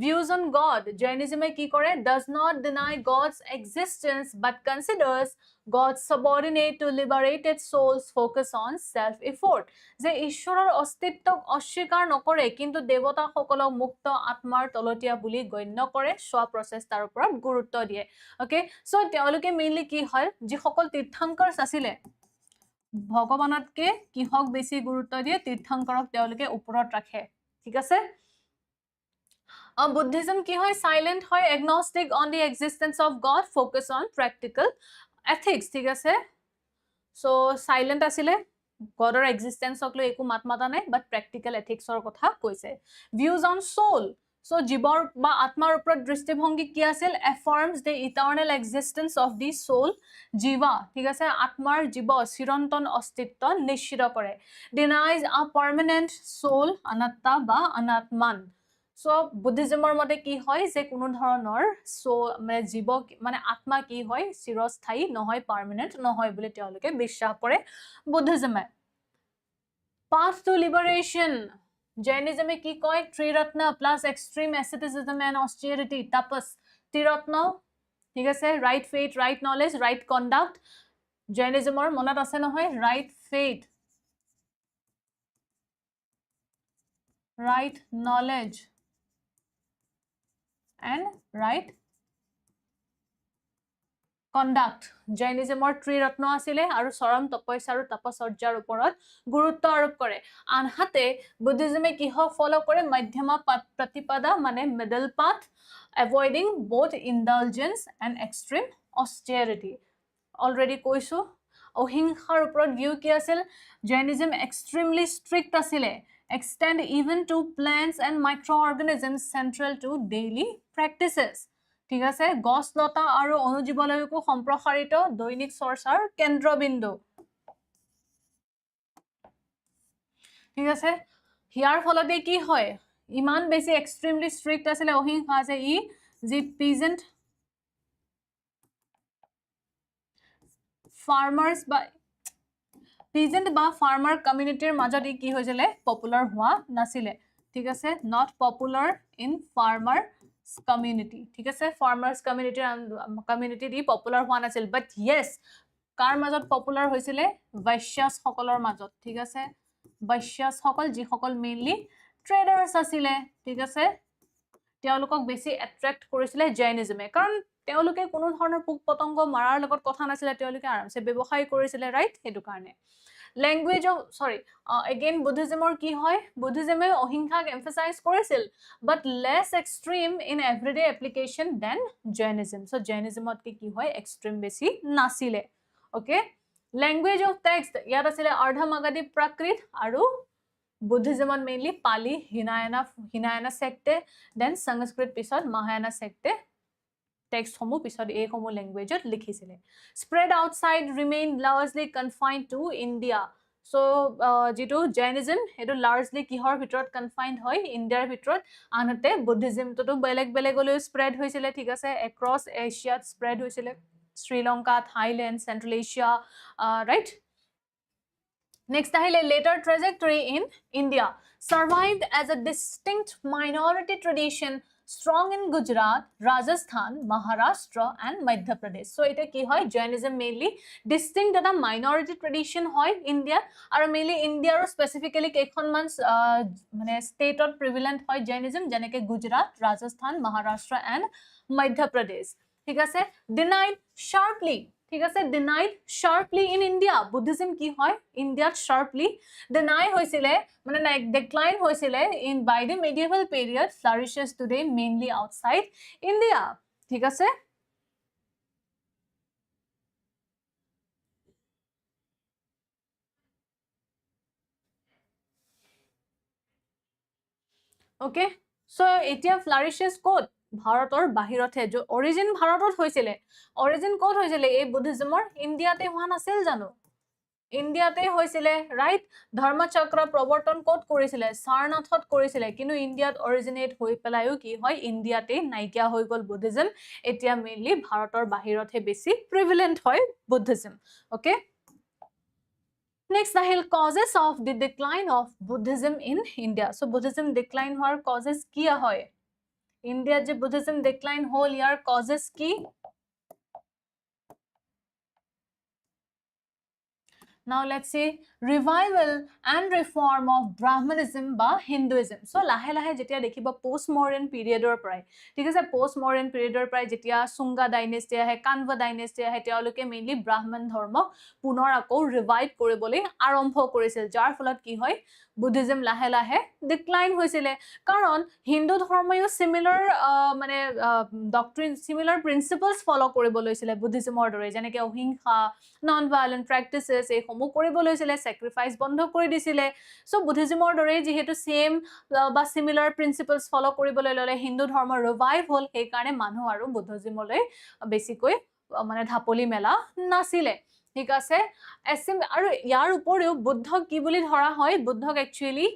views on God. Jainism কি কৰে, does not deny God's existence but considers God subordinate to liberated souls focus on self effort. যে ঈশ্বৰৰ অস্তিত্বক অস্বীকাৰ নকৰে, কিন্তু দেৱতাসকলক মুক্ত আত্মাৰ তলতীয়া বুলি গণ্য কৰে, স্ব প্ৰচেষ্টাৰ ওপৰত গুৰুত্ব দিয়ে। ওকে, সো তেওঁলোকে মেইনলি কি হয়, যিসকল তীৰ্থাঙ্কৰছ আছিলে ভগৱানতকে কিহক বেছি গুৰুত্ব দিয়ে, তীৰ্থাঙ্কৰক তেওঁলোকে ওপৰত ৰাখে। ঠিক আছে, Buddhism কি হয়, silent হয়, agnostic on the existence of God, focus on practical ethics। ঠিক আছে, so silent asile, Godৰ existence-ক লৈ একো মাত মাতা নাই, but practical ethics-ৰ কথা কৈছে। Views on soul, so জীৱৰ বা আত্মাৰ ওপৰত দৃষ্টিভংগী কি আছিল, affirms the eternal existence of the soul, জীৱা। ঠিক আছে, আত্মাৰ জীৱ চিৰন্তন অস্তিত্ব নিশ্চিত কৰে। Denies a permanent soul, অনাত্মা বা অনাত্মান। So বুদ্ধিজমৰ মতে কি হয়, যে কোনো ধৰণৰ মানে জীৱ মানে আত্মা কি হয়, চিৰস্থায়ী নহয়, পাৰ্মানেন্ট নহয় বুলি তেওঁলোকে বিশ্বাস কৰে বুদ্ধিজমে। Path to liberation, Jainism কি কয়, ত্ৰিৰত্ন plus extreme asceticism and austerity, tapas, ত্ৰিৰত্ন। ঠিক আছে, right faith, right knowledge, right conduct। Jainismৰ মনত আছে নহয়, right faith, right knowledge and right conduct। Jainismৰ ত্ৰিৰত্ন আছিলে আৰু চৰম তপস্যা আৰু তপস্যাৰ ওপৰত গুৰুত্ব আৰোপ কৰে। আনহাতে বুদ্ধিজমে কিহক ফলো কৰে, মধ্যমা প্ৰতিপদা মানে middle path, avoiding both indulgence and extreme austerity। Already কৈছো, অহিংসাৰ ওপৰত ভিউ কি আছিল, Jainism extremely strict asile, extend even to plants and microorganisms central to daily practices। ঠিক আছে, গছ লতা আৰু অনুজীৱলৈকো সম্প্ৰসাৰিত দৈনিক চৰ্চাৰ কেন্দ্ৰবিন্দু। ঠিক আছে, ইয়াৰ ফলতে কি হয়, ইমান বেছি এক্সট্ৰিমলি ষ্ট্ৰিক্ট আছিলে অহিংসা, যে ই যি পিজেন্ট ফাৰ্মাৰ্স বা ফাৰ্মাৰ কমিউনিটিৰ মাজত ই কি হৈছিলে, পপুলাৰ হোৱা নাছিলে। ঠিক আছে, not popular in farmer community। ঠিক আছে, ফাৰ্মাৰ্স কমিউনিটি দি পপুলাৰ হোৱা নাছিল, বাট ইয়েছ কাৰ মাজত পপুলাৰ হৈছিলে, বৈশ্যাস সকলৰ মাজত। ঠিক আছে, বৈশ্যাস সকল যিসকল মেইনলি ট্ৰেডাৰ্স আছিলে। ঠিক আছে, তেওঁলোকক বেছি এট্ৰেক্ট কৰিছিলে জৈনিজমে, কাৰণ তেওঁলোকে কোনো ধৰণৰ পোক পতংগ মাৰাৰ লগত কথা নাছিলে, তেওঁলোকে আৰামছে ব্যৱসায় কৰিছিলে, ৰাইট, সেইটো কাৰণে। লেংগুৱেজ অফ এগেইন বুদ্ধিজমৰ কি হয়, বুদ্ধিজমে অহিংসাক এমফাচাইজ কৰিছিল, but less extreme in everyday application than Jainism. So' জৈনিজমতকে কি হয়, এক্সট্ৰিম বেছি নাছিলে। অ'কে, লেংগুৱেজ অফ টেক্সট, ইয়াত আছিলে অৰ্ধ মাগাধী প্ৰাকৃত আৰু বুদ্ধিজমত মেইনলি পালি হিনায়না সেক্টে, দেন সংস্কৃত পিছত মহায়ানা সেক্টে টেক্সটসমূহ পিছত এইসমূহ লেংগুৱেজত লিখিছিলে। Spread outside remain largely confined to India. So' যিটো জৈনিজম সেইটো লাৰ্জলি কিহৰ ভিতৰত কনফাইন্ড হয়, ইণ্ডিয়াৰ ভিতৰত। আনহাতে বুদ্ধিজমটোতো বেলেগ বেলেগলৈও স্প্ৰেড হৈছিলে। ঠিক আছে, এক্ৰছ এছিয়াত স্প্ৰেড হৈছিলে, Sri Lanka, Thailand, central Asia, right. Next ahile later trajectory in India, survived as a distinct minority tradition strong in Gujarat, Rajasthan, Maharashtra and Madhya Pradesh. So ite ki hoy, Jainism mainly distinct eta minority tradition hoy India, aru mainly India ro specifically kekhonman mane state or prevalent hoy Jainism, janeke Gujarat, Rajasthan, Maharashtra and Madhya Pradesh. ঠিক আছে, denied sharply। ঠিক আছে denied sharply in India Buddhism কি হয় ইন্ডিয়াত sharply deny হৈছিলে মানে decline হৈছিলে in by the medieval period flourishes today mainly outside India ঠিক আছে okay so এতিয়া flourishes ক'ত ভাৰতৰ বাহিৰতে যে অৰিজিন ভাৰতত হৈছিলে অৰিজিন ক'ত হৈছিলে এই বুদ্ধিজমৰ ইণ্ডিয়াতে হোৱা নাছিল জানো ইণ্ডিয়াতে হৈছিলে ৰাইট ধৰ্মচক্ৰ প্ৰৱৰ্তন ক'ত কৰিছিলে সাৰনাথত কৰিছিলে কিন্তু ইণ্ডিয়াত অৰিজিনেট হৈ পেলাইও কি হয় ইণ্ডিয়াতে নাইকিয়া হৈ গ'ল বুদ্ধিজম এতিয়া মেইনলি ভাৰতৰ বাহিৰতহে বেছি প্ৰিভিলেন্ট হয় Buddhism okay Next, the causes of the decline of Buddhism in India. So, Buddhism decline hoar causes kia hoy? India je Buddhism decline whole year causes ki? Now, let's see revival and reform of Brahmanism ba Hinduism. So, lahe lahe jetia dekhiba postmodern period or pray. Thik ase postmodern period or pray jetia Sunga dynasty hai, Kanva dynasty hai, teoloke mainly Brahman dharma punor ako revive koribole arambho korisil. Jar pholat ki hoy? Buddhism lahe lahe decline hoisile. Karon Hindu dharma yo similar mane doctrine, similar principles follow koribole hoisile Buddhism or dore. Janeke ohimsa, non-violent practices, homo koribole hoisile, sacrifice bondho kori disile. So Buddhism or dore jehetu same ba similar principles follow koribole lole Hindu dharma revive hol he karone manu aru Buddhism ole basically mane dhapoli mela nasile. ঠিক আছে আৰু ইয়াৰ উপৰিও বুদ্ধক কি বুলি ধৰা হয় বুদ্ধক একচুয়ালি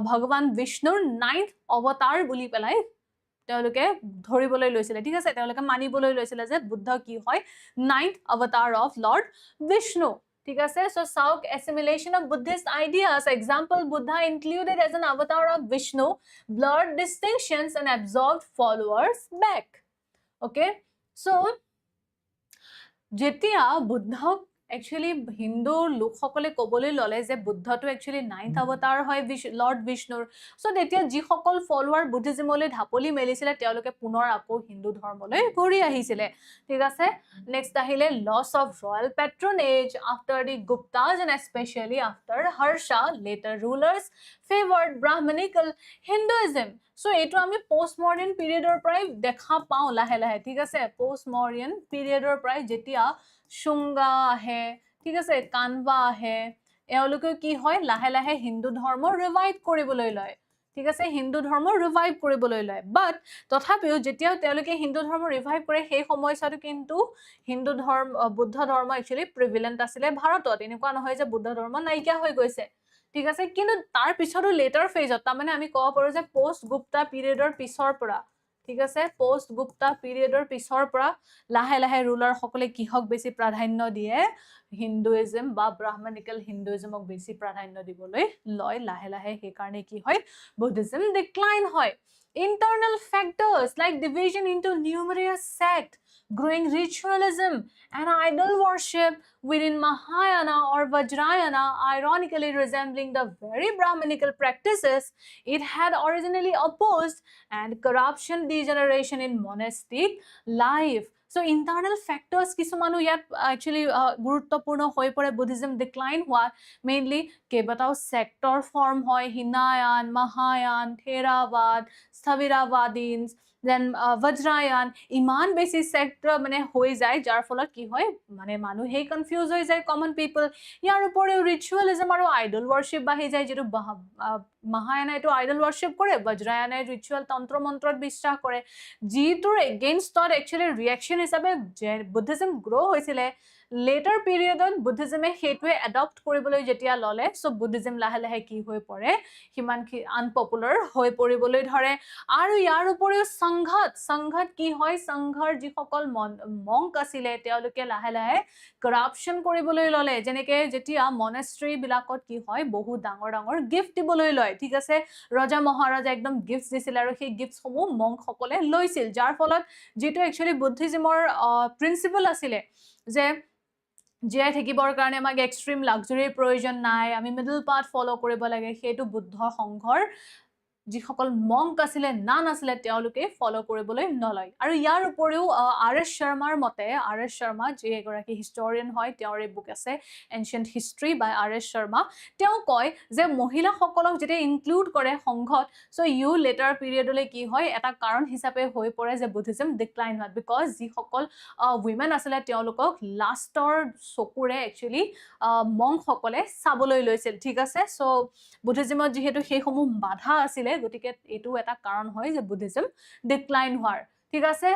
ভগৱান বিষ্ণুৰ 9th অৱতাৰ বুলি পেলাই তেওঁলোকে ধৰিবলৈ লৈছিলে ঠিক আছে তেওঁলোকে মানিবলৈ লৈছিলে যে বুদ্ধ কি হয় 9th অৱতাৰ অফ লৰ্ড বিষ্ণু ঠিক আছে so sauk assimilation of Buddhist ideas example Buddha included as an avatar of Vishnu blurred distinctions and absorbed followers back okay so যেতিয়া বুদ্ধক actually Hindu লোকসকলে কবলৈ ললে যে বুদ্ধটো actually 9th অৱতাৰ হয় লৰ্ড বিষ্ণুৰ সো তেতিয়া যি সকল ফলোৱাৰ বুদ্ধিজমলৈ ধাপলি মেলিছিলে তেওঁলোকে পুনৰ আকৌ হিন্দু ধৰ্মলৈ ঘূৰি আহিছিলে ঠিক আছে নেক্সট আহিলে loss of royal patronage after the Guptas and especially after Harsha later rulers favored Brahmanical Hinduism so eto ami postmodern period or prai dekha pao lahe lahe ঠিক আছে postmodern period or prai jetia Shunga ahe ঠিক আছে কানবা আহে এওঁলোকে কি হয় লাহে লাহে হিন্দু ধৰ্ম ৰিভাইভ কৰিবলৈ লয় ঠিক আছে হিন্দু ধৰ্ম ৰিভাইভ কৰিবলৈ লয় বাট তথাপিও যেতিয়া তেওঁলোকে হিন্দু ধৰ্ম ৰিভাইভ কৰে সেই সময়ছাটো কিন্তু হিন্দু ধৰ্ম বুদ্ধ ধৰ্ম একচুয়ালি প্ৰিভিলেন্ট আছিল ভাৰতত এনেকুৱা নহয় যে বুদ্ধ ধৰ্ম নাইকিয়া হৈ গৈছে ঠিক আছে কিন্তু তাৰ পিছতো লেটাৰ ফেজত তাৰ মানে আমি ক'ব পাৰো যে পোষ্ট গুপ্তা পিৰিয়ডৰ পিছৰ পৰা ঠিক আছে পোষ্ট গুপ্তা পিৰিয়ডৰ পিছৰ পৰা লাহে লাহে ৰুলাৰ সকলে কিহক বেছি প্ৰাধান্য দিয়ে হিন্দুইজম বা ব্ৰাহ্মণিকেল হিন্দুইজমক বেছি প্ৰাধান্য দিবলৈ লয় লাহে লাহে সেই কাৰণে কি হয় বুদ্ধিজম ডিক্লাইন হয় internal factors like division into numerous sects growing ritualism and idol worship within Mahayana or Vajrayana ironically resembling the very Brahmanical practices it had originally opposed and corruption degeneration in monastic life so internal factors kisumanu yat actually guruttopurno hoi pore Buddhism decline hua mainly kebatao sector form hoy Hinayan Mahayan Theravada Sthaviravadins then Vajrayan iman basic sector mane hoi jay jar pholat ki hoy mane manu he confuse hoi jay common people yar upore ritualism aru idol worship bahi jay jetu Mahayana eto idol worship kore Vajrayana ritual tantra mantrot বিশ্বাস কৰে জিটোৰ against thought actually reaction হিচাপে Buddhism grow হৈছিলে later period on Buddhism হেতুৱে adopt কৰিবলৈ যেতিয়া ললে so Buddhism লাহে লাহে কি হৈ পৰে হিমান কি unpopular হৈ পৰিবলৈ ধৰে আৰু ইয়াৰ উপৰিও সংঘাত কি হয় সংঘৰ যি সকল মংক আছিলে তেওঁলোকে লাহে লাহে corruption কৰিবলৈ ললে যেনেকে যেতিয়া monastery বিলাকত কি হয় বহু ডাঙৰ ডাঙৰ gift দিবলৈ লয় ঠিক আছে ৰজা মহাৰাজা একদম gifts দিছিল আৰু সেই gifts সমূহ মংক সকলে লৈছিল যাৰ ফলত যেটো actually বুদ্ধিজমৰ প্ৰিন্সিপল আছিলে যে জীয়াই থাকিবৰ কাৰণে আমাক এক্সট্ৰিম লাক্সাৰীৰ প্ৰয়োজন নাই আমি মিডল পাথ ফলো কৰিব লাগে হেতু বুদ্ধ সংঘৰ যিসকল মংক আছিলে নান আছিলে তেওঁলোকে ফলো কৰিবলৈ নলয় আৰু ইয়াৰ উপৰিও আৰ.এছ. শৰ্মাৰ মতে আৰ.এছ. শৰ্মা যি এগৰাকী হিষ্টৰিয়ান হয় তেওঁৰ এই বুক আছে এনচিয়েন্ট হিষ্ট্ৰী বাই আৰ.এছ. শৰ্মা তেওঁ কয় যে মহিলাসকলক যেতিয়া ইনক্লুড কৰে সংঘত সো ইউ লেটাৰ পিৰিয়ডলৈ কি হয় এটা কাৰণ হিচাপে হৈ পৰে যে বুদ্ধিজম ডিক্লাইন হয় বিকজ যিসকল উইমেন আছিলে তেওঁলোকক লাষ্টৰ চকুৰে একচুৱেলি মংকসকলে চাবলৈ লৈছিল ঠিক আছে সো বুদ্ধিজমত যিহেতু সেইসমূহ বাধা আছিলে গতিকে এইটো এটা কাৰণ হয় যে বুদ্ধিজম ডিক্লাইন হোৱাৰ ঠিক আছে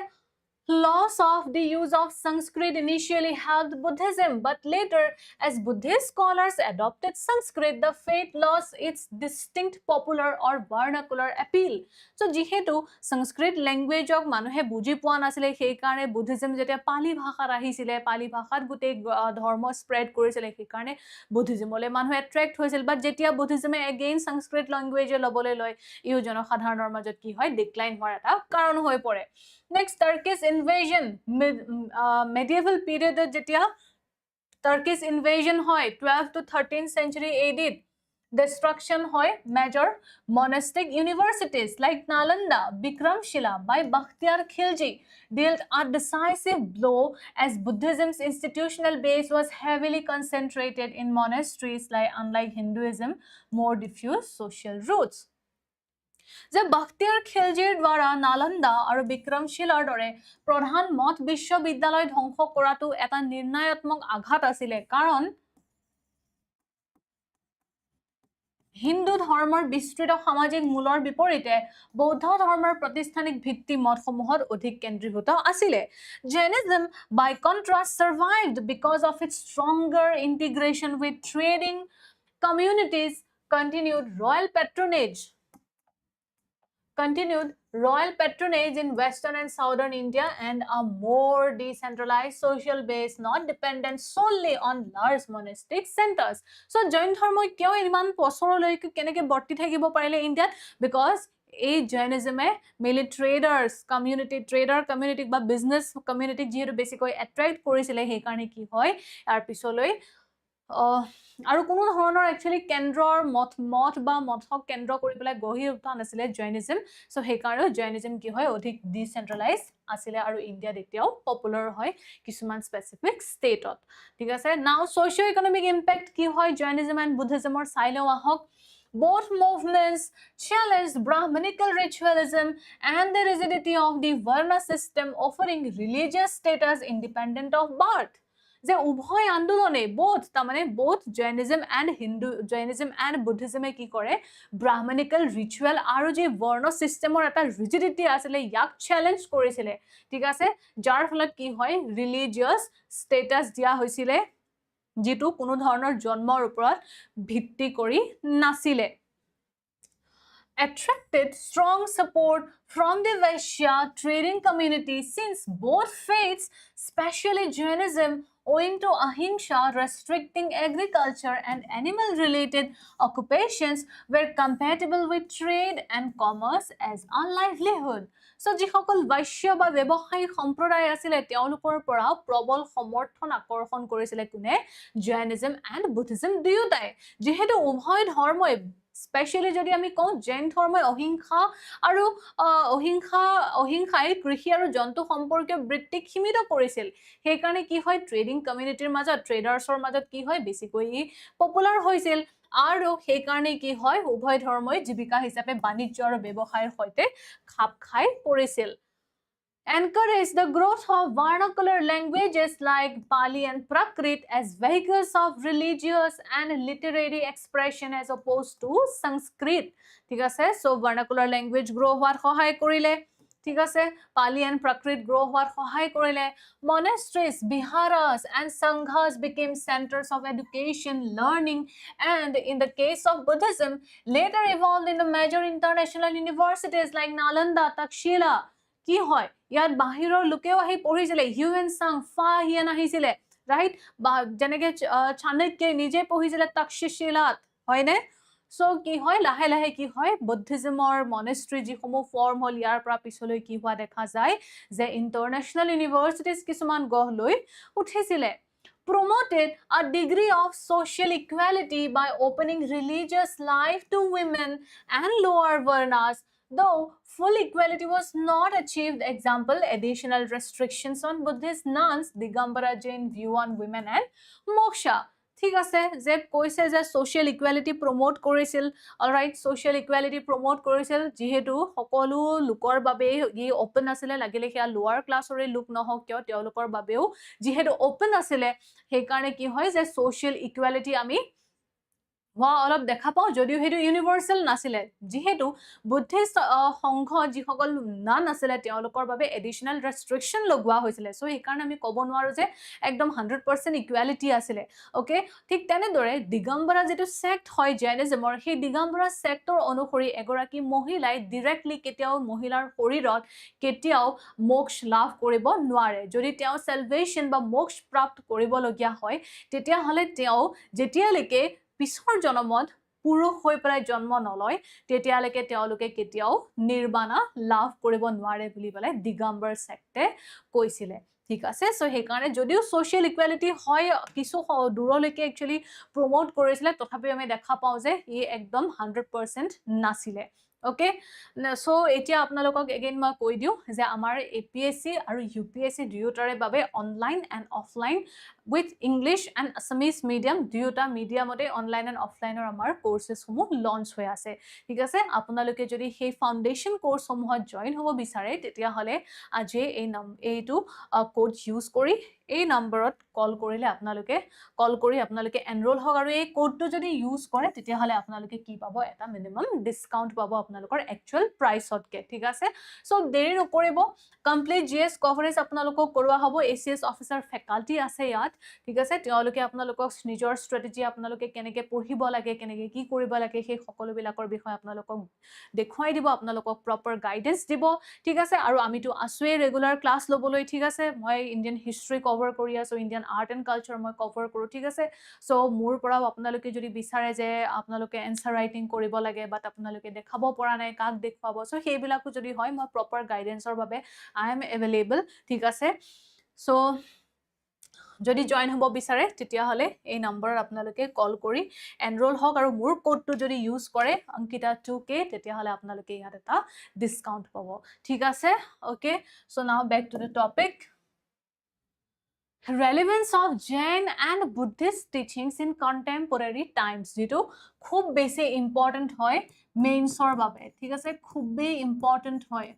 Loss of the use of Sanskrit initially helped Buddhism, but later, as Buddhist scholars adopted Sanskrit, the faith lost its distinct popular or vernacular appeal. So, jihetu Sanskrit language ok manuhe buji poa nasile sei karone Buddhism jetia Pali bhasha rahisile Pali bhashat gute dharma spread korisile sei karone Buddhism ole manuhe attract hoisil but jetia Buddhism again Sanskrit language lobole loy iu jonokadharoner majot ki hoy decline hoar eta karon hoi pore. Next, Turkish invasion, medieval period jetia Turkish invasion hoy 12th to 13th century AD destruction hoy major monastic universities like Nalanda, Bikramshila by Bakhtiyar Khilji dealt a decisive blow as Buddhism's institutional base was heavily concentrated in monasteries like unlike Hinduism more diffuse social roots. যে বাখতিয়াৰ খিলজিৰ দ্বাৰা নালন্দা আৰু বিক্ৰমশীলৰ দৰে প্ৰধান মঠ বিশ্ববিদ্যালয় ধ্বংস কৰাটো এটা নিৰ্ণায়াত্মক আঘাত আছিল কাৰণ হিন্দু ধৰ্মৰ বিস্তৃত সামাজিক মূলৰ বিপৰীতে বৌদ্ধ ধৰ্মৰ প্ৰতিষ্ঠানিক ভিত্তি মঠসমূহত অধিক কেন্দ্ৰীভূত আছিল Jainism by contrast survived because of its stronger integration with trading communities continued royal patronage in western and southern India and a more decentralized social base not dependent solely on large monastic centers. So Jain dharma kyo iman posoroloi keneke borti thakibo parile India because এই জৈনিজমে মেইনলি ট্ৰেডাৰ কমিউনিটি বা বিজনেছ কমিউনিটিক যিহেতু বেছিকৈ এট্ৰেক্ট কৰিছিলে সেইকাৰণে কি হয় ইয়াৰ পিছলৈ আৰু কোনো ধৰণৰ একচুয়ালি কেন্দ্ৰৰ মঠ বা মঠক কেন্দ্ৰ কৰি পেলাই গঢ়ি উঠা নাছিলে জৈনিজম সো সেইকাৰণে জৈনিজম কি হয় অধিক ডিসেন্ট্ৰেলাইজ আছিলে আৰু ইণ্ডিয়াত এতিয়াও পপুলাৰ হয় কিছুমান স্পেসিফিক ষ্টেটত ঠিক আছে নাও সোশিও ইকোনমিক ইম্প্যাক্ট কি হয় জৈনিজম এণ্ড বুদ্ধিজমৰ চাইলেও আহক Both movements challenged Brahmanical ritualism and the rigidity of the Varna system, offering religious status independent of birth. যে উভয় আন্দোলনে both Jainism and Buddhism কি কৰে ব্ৰাহ্মণিকেল ৰিচুৱেল আৰু যে বৰ্ণ সিস্টেমৰ এটা ৰিজিডিটি আছিল ইয়াক চ্যালেঞ্জ কৰিছিল ঠিক আছে যাৰ ফলত কি হয় ৰিলিজিয়াস ষ্টেটাস দিয়া হৈছিল যেটো কোনো ধৰণৰ জন্মৰ ওপৰত ভিত্তি কৰি নাছিলে attracted strong support from the Vaishya trading community since both faiths, especially Jainism, owing to ahimsa restricting agriculture and animal-related occupations, were compatible with trade and commerce as a livelihood. So, যিসকল Vaishya বা ব্যৱসায়িক সম্প্ৰদায় আছিল তেওঁলোকৰ পৰা প্ৰবল সমৰ্থন আকৰ্ষণ কৰিছিল কোনে Jainism and Buddhism দুয়োটাই যেহেতু উভয় ধৰ্মই স্পেশালি যদি আমি কওঁ জৈন ধৰ্মই অহিংসা আৰু অহিংসাই কৃষি আৰু জন্তু সম্পৰ্কীয় বৃত্তিক সীমিত কৰিছিল সেই কাৰণে কি হয় ট্ৰেডিং কমিউনিটিৰ মাজত ট্ৰেডাৰ্ছৰ মাজত কি হয় বেছিকৈ পপুলাৰ হৈছিল আৰু সেই কাৰণে কি হয় উভয় ধৰ্মই জীৱিকা হিচাপে বাণিজ্য আৰু ব্যৱসায়ৰ সৈতে খাপ খাই পৰিছিল encouraged the growth of vernacular languages like Pali and Prakrit as vehicles of religious and literary expression as opposed to Sanskrit. ঠিক আছে so vernacular language grow হোৱাৰ সহায় কৰিলে ঠিক আছে Pali and Prakrit grow হোৱাৰ সহায় কৰিলে monasteries viharas and sanghas became centers of education learning and in the case of Buddhism later evolved into major international universities like Nalanda Takshila কি হয় ইয়াত বাহিৰৰ লোকেও আহি পঢ়িছিল হিউয়েন সাং ফা হিয়ান আহিছিল ৰাইট বা জেনেকে চাণক্যই নিজে পঢ়িছিল তক্ষশিলাত হয়নে সো কি হয় লাহে লাহে কি হয় বুদ্ধিজমৰ মনেষ্ট্ৰি যিসমূহ ফৰ্ম হল ইয়াৰ পৰা পিছলৈ কি হোৱা দেখা যায় যে ইন্টাৰনেশ্যনেল ইউনিভাৰ্সিটিজ কিছুমান গঢ় লৈ উঠিছিল promoted a degree of social equality by opening religious life to women and lower varnas. Though full equality was not achieved, example, additional restrictions on Buddhist nuns, Digambara Jain view on women and moksha. ঠিক আছে যে কৈছে যে সোশ্যাল ইকুৱেলিটি প্ৰমোট কৰিছিল অলৰাইট সোশ্যাল ইকুৱেলিটি প্ৰমোট কৰিছিল যেহেতু সকলো লোকৰ বাবে ই ওপেন আছিল লাগিলে কিয়া লোৱাৰ ক্লাছৰে লোক নহওক কিয় তেওঁলোকৰ বাবেও যেহেতু ওপেন আছিল সেই কাৰণে কি হয় যে সোশ্যাল ইকুৱেলিটি আমি অলপ দেখা পাও যদিও হেতু ইউনিভাৰ্সাল নাছিলে যেহেতু বুদ্ধিষ্ট সংঘ যিসকল নান আছিলে তেওঁলোকৰ বাবে এডিশনাল ৰেষ্ট্ৰিকশন লগোৱা হৈছিলে সো এই কাৰণে আমি ক'ব নোৱাৰো যে একদম 100% ইকুৱেলিটি আছিলে ওকে ঠিক তেনেদৰে দিগম্বৰা যেটো সেক্ট হয় জৈনিজমৰ সেই দিগম্বৰা সেক্টৰ অনুসৰি এগৰাকী মহিলাই ডাইৰেক্টলি কেতিয়াও মহিলাৰ শৰীৰত কেতিয়াও মোক্ষ লাভ কৰিব নোৱাৰে যদি তেওঁ সালভেশন বা মোক্ষ প্ৰাপ্ত কৰিব লগিয়া হয় তেতিয়া হলে তেওঁ যেতিয়ালৈকে পিছৰ জন্মত পুৰুষ হৈ পৰাই জন্ম নলয় তেতিয়ালৈকে তেওঁলোকে কেতিয়াও নিৰ্বাণা লাভ কৰিব নোৱাৰে বুলি বলে দিগম্বৰ সেক্টে কৈছিলে ঠিক আছে সো সেই কাৰণে যদিও সোশ্যাল ইকুৱেলিটি হয় কিছু দূৰলৈকে একচুয়ালি প্ৰমোট কৰিছিলে তথাপি আমি দেখা পাও যে ই একদম 100% নাছিলে ওকে সো এতিয়া আপোনালোকক এগেইন মই কৈ দিও যে আমাৰ APSC আৰু UPSC দুয়োটাৰে বাবে online and offline with English and Assamese medium দুয়োটা মিডিয়ামতে অনলাইন এণ্ড অফলাইনৰ আমাৰ কোৰ্সেছ সমূহ লঞ্চ হৈ আছে ঠিক আছে আপোনালোকে যদি সেই ফাউন্ডেশন কোৰ্স সমূহত জয়েন হ'ব বিচাৰে তেতিয়া হলে আজি এইটো কোড ইউজ কৰি এই নম্বৰত কল কৰিলে আপোনালোকে কল কৰি আপোনালোকে এনৰোল হওক আৰু এই কোডটো যদি ইউজ কৰে তেতিয়া হলে আপোনালোকে কি পাব এটা মিনিমাম ডিসকাউন্ট পাব আপোনালোকৰ একচুয়াল প্ৰাইসতকে ঠিক আছে সো দেৰি নকৰিব কমপ্লিট GS কভাৰেজ আপোনালোকক কৰোৱা হ'ব ACS অফিচাৰ ফেকাল্টি আছে ইয়াত ঠিক আছে তেওঁলোকে আপোনালোকক নিজৰ ষ্ট্ৰেটেজি আপোনালোকে কেনেকৈ পঢ়িব লাগে কেনেকৈ কি কৰিব লাগে সেই সকলো বিলাকৰ বিষয়ে আপোনালোকক দেখুৱাই দিব আপোনালোকক প্ৰপাৰ গাইডেন্স দিব ঠিক আছে আৰু আমিটো আসুৱে ৰেগুলাৰ ক্লাছ লবলৈ ঠিক আছে মই ইন্ডিয়ান হিষ্ট্ৰী কভাৰ কৰি আছো ইন্ডিয়ান আৰ্ট এণ্ড কালচাৰ মই কভাৰ কৰো ঠিক আছে সো মোৰ পৰাও আপোনালোকে যদি বিচাৰে যে আপোনালোকে এনসাৰ ৰাইটিং কৰিব লাগে বাট আপোনালোকে দেখাব পৰা নাই কাক দেখুৱাব সো সেইবিলাকো যদি হয় মই প্ৰপাৰ গাইডেন্সৰ বাবে আই এম এভেইলেবল ঠিক আছে সো যদি জয়েন হ'ব বিচাৰে তেতিয়া হলে এই নম্বৰত আপোনালোকে কল কৰি এনৰোল হওক আৰু মোৰ কোডটো যদি ইউজ কৰে Ankita 2K তেতিয়া হলে আপোনালোকে ইয়াত এটা ডিসকাউন্ট পাব ঠিক আছে okay so now back to the topic relevance of Jain and Buddhist teachings in contemporary times যেটো খুব বেছি ইম্পৰ্টেন্ট হয় মেইনছৰ বাবে ঠিক আছে খুবই ইম্পৰ্টেন্ট হয়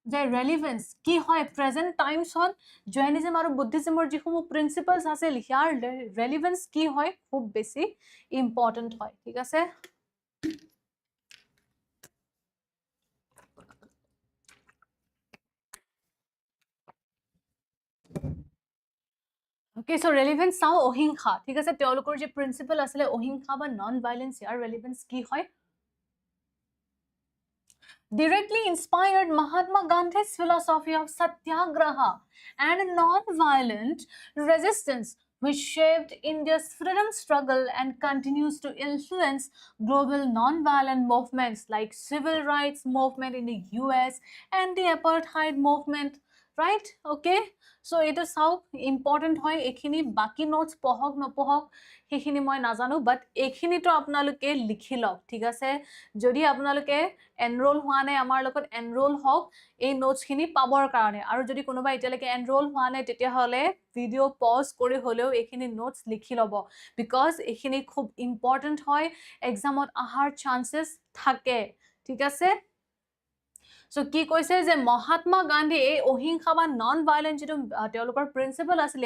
যে ৰেলেভেন্স কি হয় প্ৰেজেন্ট টাইমছত জৈনিজম আৰু বুদ্ধিজমৰ যিসমূহ প্ৰিন্সিপলছ আছে লিখাৰ ৰেলেভেন্স কি হয় খুব বেছি ইম্পৰ্টেন্ট হয় ঠিক আছে Okay, so relevance sao ohingkha. ঠিক আছে তেওঁলোকৰ যে প্ৰিন্সিপল আছিল ohingkha বা নন ভায়োলেন্স ইয়াৰ ৰেলেভেন্স কি হয় directly inspired Mahatma Gandhi's philosophy of satyagraha and non-violent resistance which shaped India's freedom struggle and continues to influence global non-violent movements like civil rights movement in the US and the apartheid movement right okay so it is how important hoy ekhini baki notes pohok no pohok hekhini moi najanu but ekhini to apnaloke likhilok thik ase jodi apnaloke enroll hua nai amar logot enroll hok ei notes khini pabor karone aru jodi konoba etialeke enroll hua nai tetia hole video pause kori holeo ekhini notes likhilobo because ekhini khub important hoy exam ot ahar chances thake thik ase So কি কৈছে যে মহাত্মা গান্ধী এই অহিংসা বা নন ভায়োলেন্স যেটো তেওঁলোকৰ প্ৰিন্সিপল আছিল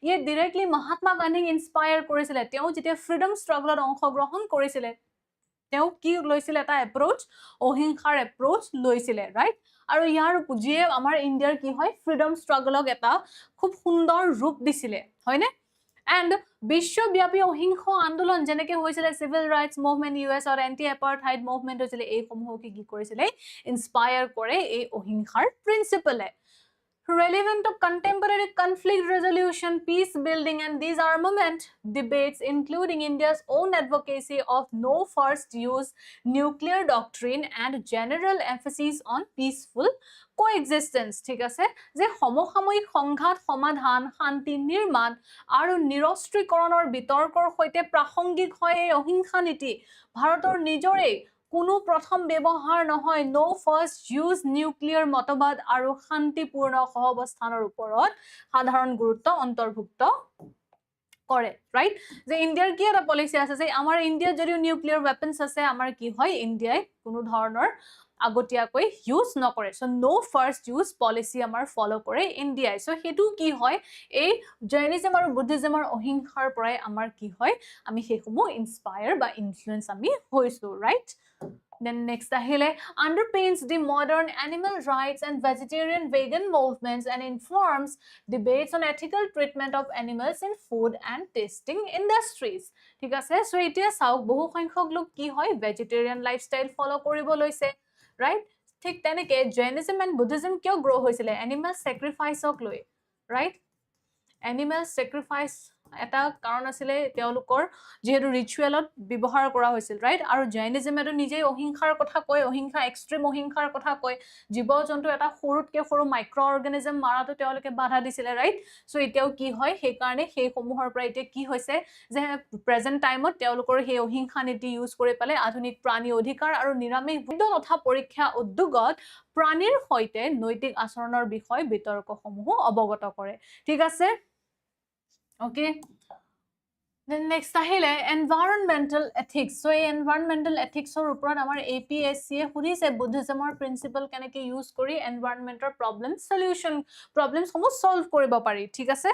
ই ডাইৰেক্টলি মহাত্মা গান্ধীক ইনস্পায়াৰ কৰিছিল তেওঁ যেতিয়া ফ্ৰীডম ষ্ট্ৰাগলত অংশগ্ৰহণ কৰিছিল তেওঁ কি লৈছিল এটা এপ্ৰোচ অহিংসাৰ এপ্ৰোচ লৈছিল ৰাইট আৰু ইয়াৰ যিয়ে আমাৰ ইণ্ডিয়াৰ কি হয় ফ্ৰীডম ষ্ট্ৰাগলক এটা খুব সুন্দৰ ৰূপ দিছিল হয়নে and বিশ্বব্যাপী অহিংস আন্দোলন যেনেকে হৈছিল civil rights movement US or anti apartheid movement হৈছিল এই সমূহকে কি কৰিছিল ইনস্পায়াৰ কৰে এই অহিংসাৰ প্ৰিন্সিপলে relevant to contemporary conflict resolution, peace building, and disarmament debates, including India's own advocacy of no first use nuclear doctrine and general emphasis on peaceful coexistence. ঠিক আছে যে সমসাময়িক সংঘাত সমাধান শান্তি নিৰ্মাণ আৰু নিৰস্ত্ৰীকৰণৰ বিতৰ্কৰ সৈতে প্ৰাসংগিক হয় এই অহিংসা নীতি ভাৰতৰ নিজৰে কোনো প্ৰথম ব্যৱহাৰ নহয় নো ফাৰ্ষ্ট ইউজ নিউক্লিয়াৰ মতবাদ আৰু শান্তিপূৰ্ণ সহাৱস্থানৰ ওপৰত সাধাৰণ গুৰুত্ব অন্তৰ্ভুক্ত কৰে ৰাইট যে ইণ্ডিয়াৰ কি এটা পলিচি আছে যে আমাৰ ইণ্ডিয়াত যদিও নিউক্লিয়াৰ ৱেপনছ আছে আমাৰ কি হয় ইণ্ডিয়াই কোনো ধৰণৰ আগতীয়াকৈ ইউজ নকৰে সো নো ফাৰ্ষ্ট ইউজ পলিচি আমাৰ ফলো কৰে ইণ্ডিয়াই সো হেতু কি হয় এই জৈনিজম আৰু বুদ্ধিজমৰ অহিংসাৰ পৰাই আমাৰ কি হয় আমি হেসমূহ ইনস্পায়াৰ বা ইনফ্লুয়েন্স আমি হৈছো right Then next ahile underpins the modern animal rights and vegetarian vegan movements and informs debates on ethical treatment of animals in food and tasting industries. ঠিক আছে সো এতিয়া চাওক বহু সংখ্যক লোক কি হয় vegetarian lifestyle follow কৰিব লৈছে right ঠিক তেনেকে Jainism and Buddhism কিয় grow হৈছিলে animal sacrifice ক লৈ right animal sacrifice এটা কাৰণ আছিল তেওঁলোকৰ যেহেতু ৰিচুৱেলত ব্যৱহাৰ কৰা হৈছিল ৰাইট আৰু জৈনিজমেটো নিজে অহিংসাৰ কথা কয় অহিংসা এক্সট্ৰিম অহিংসাৰ কথা কয় জীৱ-জন্তু এটা সৰুতকে সৰু মাইক্ৰো অৰ্গানিজম মাৰাটো তেওঁলোকে বাধা দিছিলে ৰাইট সো এতিয়াও কি হয় সেই কাৰণে সেই সমূহৰ পৰা এতিয়া কি হৈছে যে প্ৰেজেন্ট টাইমত তেওঁলোকৰ সেই অহিংসা নীতি ইউজ কৰি পালে আধুনিক প্ৰাণী অধিকাৰ আৰু নিৰামিষ বুদ্ধ তথা পৰীক্ষা উদ্যোগত প্ৰাণীৰ সৈতে নৈতিক আচৰণৰ বিষয় বিতৰ্কসমূহ অৱগত কৰে ঠিক আছে Okay. Then next ahile environmental ethics. So environmental ethics or upor amar APSC hurise Buddhism or principle keneke use kori environmental problems homo solve koribo pari thik ase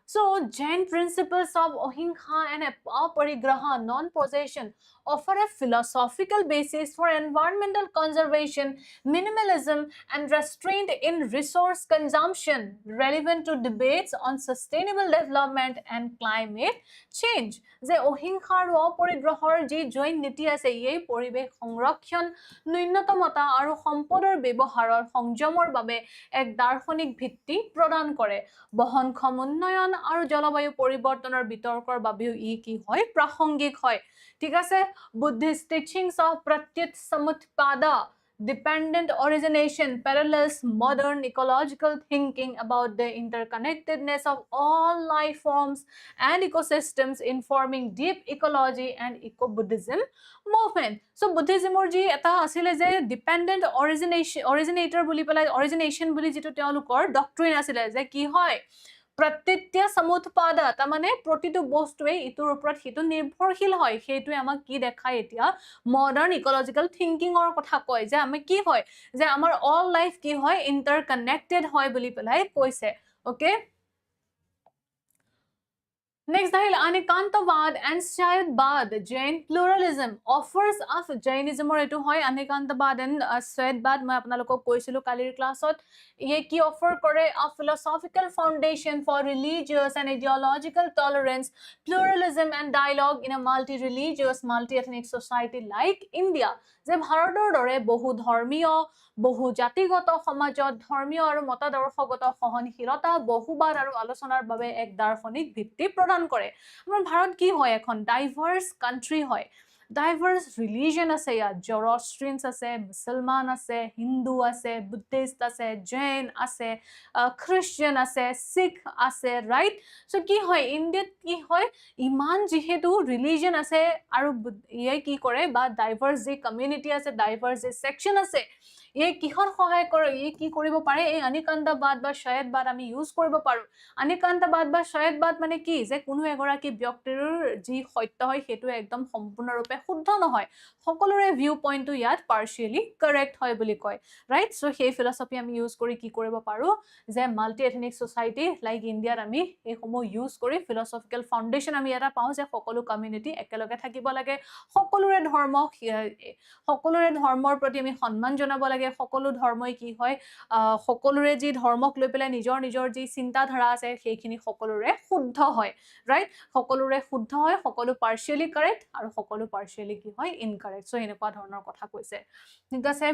so Jain principles of ahimsa and aparigraha non-possession offer a philosophical basis for environmental conservation, minimalism, and restraint in resource consumption, relevant to debates on sustainable development and climate change. যে অহিংসা আৰু অপৰিগ্ৰহৰ যি জৈন নীতি আছে এই পৰিৱেশ সংৰক্ষণ ন্যূনতমতা আৰু সম্পদৰ ব্যৱহাৰৰ সংযমৰ বাবে এক দাৰ্শনিক ভিত্তি প্ৰদান কৰে বহনক্ষম উন্নয়ন আৰু জলবায়ু পৰিৱৰ্তনৰ বিতৰ্কৰ বাবেও ই কি হয় প্ৰাসংগিক হয় ঠিক আছে Buddhist teachings of pratyut samutpada dependent origination parallels modern ecological thinking about the interconnectedness of all life forms and ecosystems informing deep ecology and eco-Buddhism movement. So Buddhism or ji eta asile je dependent originator buli pelai origination buli jitu teolukor doctrine asile je ki hoy प्रत्येत्य समुत्पाद ता माने प्रतिटु बस्तुए इतुर उपरत हितु निर्भरशील হয় হেতুই আমাক কি দেখায় এতিয়া মডাৰ্ন ইকোলজিক্যাল থিংকিং অৰ কথা কয় যে আমি কি হয় যে আমাৰ অল লাইফ কি হয় ইন্টাৰকানেক্টেড হয় বুলি পেলাই কৈছে okay Next dahil anikantavad and shayadbad Jain pluralism offers of Jainism or etu hoy anikantavad and shayadbad moi apnalokok koisilu kalir classot ye ki offer kore a philosophical foundation for religious and ideological tolerance pluralism and dialogue in a multi-religious multi-ethnic society like India je bharator dore bohu dharmiyo বহু জাতিগত সমাজত ধৰ্মীয় আৰু মতাদৰ্শগত সহনশীলতা বহুবাৰ আৰু আলোচনাৰ বাবে এক দাৰ্শনিক ভিত্তি প্ৰদান কৰে আমাৰ ভাৰত কি হয় এখন ডাইভাৰ্স কান্ট্ৰি হয় ডাইভাৰ্স ৰিলিজন আছে ইয়া জৰস্ট্ৰিয়ানছ আছে মুছলমান আছে হিন্দু আছে বুদ্ধিষ্ট আছে জৈন আছে খ্ৰীষ্টিয়ান আছে শিখ আছে ৰাইট সো কি হয় ইণ্ডিয়াত কি হয় ইমান যেহেতু ৰিলিজন আছে আৰু ইয়ে কি কৰে বা ডাইভাৰ্স যে কমিউনিটি আছে ডাইভাৰ্স যে সেকশন আছে এই কিহৰ সহায় কৰে এই কি কৰিব পাৰে এই আনিকান্তবাদ বা শয়দবাদ আমি ইউজ কৰিব পাৰো আনিকান্তবাদ বা শয়দবাদ মানে কি যে কোনো এগৰাকী ব্যক্তিৰ যি সত্য হয় হেতু একদম সম্পূৰ্ণৰূপে শুদ্ধ নহয় সকলোৰে ভিউ পইণ্টটো ইয়াত পাৰ্শিয়ালি কাৰেক্ট হয় বুলি কয় ৰাইট সো সেই ফিলসফি আমি ইউজ কৰি কি কৰিব পাৰো যে মাল্টি এথনিক সোসাইটি লাইক ইণ্ডিয়াত আমি এই সমূহ ইউজ কৰি ফিলসফিক্যাল ফাউন্ডেশন আমি এটা পাওঁ যে সকলো কমিউনিটি একেলগে থাকিব লাগে সকলোৰে ধৰ্মৰ প্ৰতি আমি সন্মান জনাব লাগে লাগে সকলো ধৰ্মই কি হয় সকলোৰে যি ধৰ্মক লৈ পেলাই নিজৰ নিজৰ যি চিন্তাধাৰা আছে সেইখিনি সকলোৰে শুদ্ধ হয় ৰাইট সকলোৰে শুদ্ধ হয় সকলো পাৰ্শিয়ালি কাৰেক্ট আৰু সকলো পাৰ্শিয়ালি কি হয় ইনকাৰেক্ট সো এনেকুৱা ধৰণৰ কথা কৈছে ঠিক আছে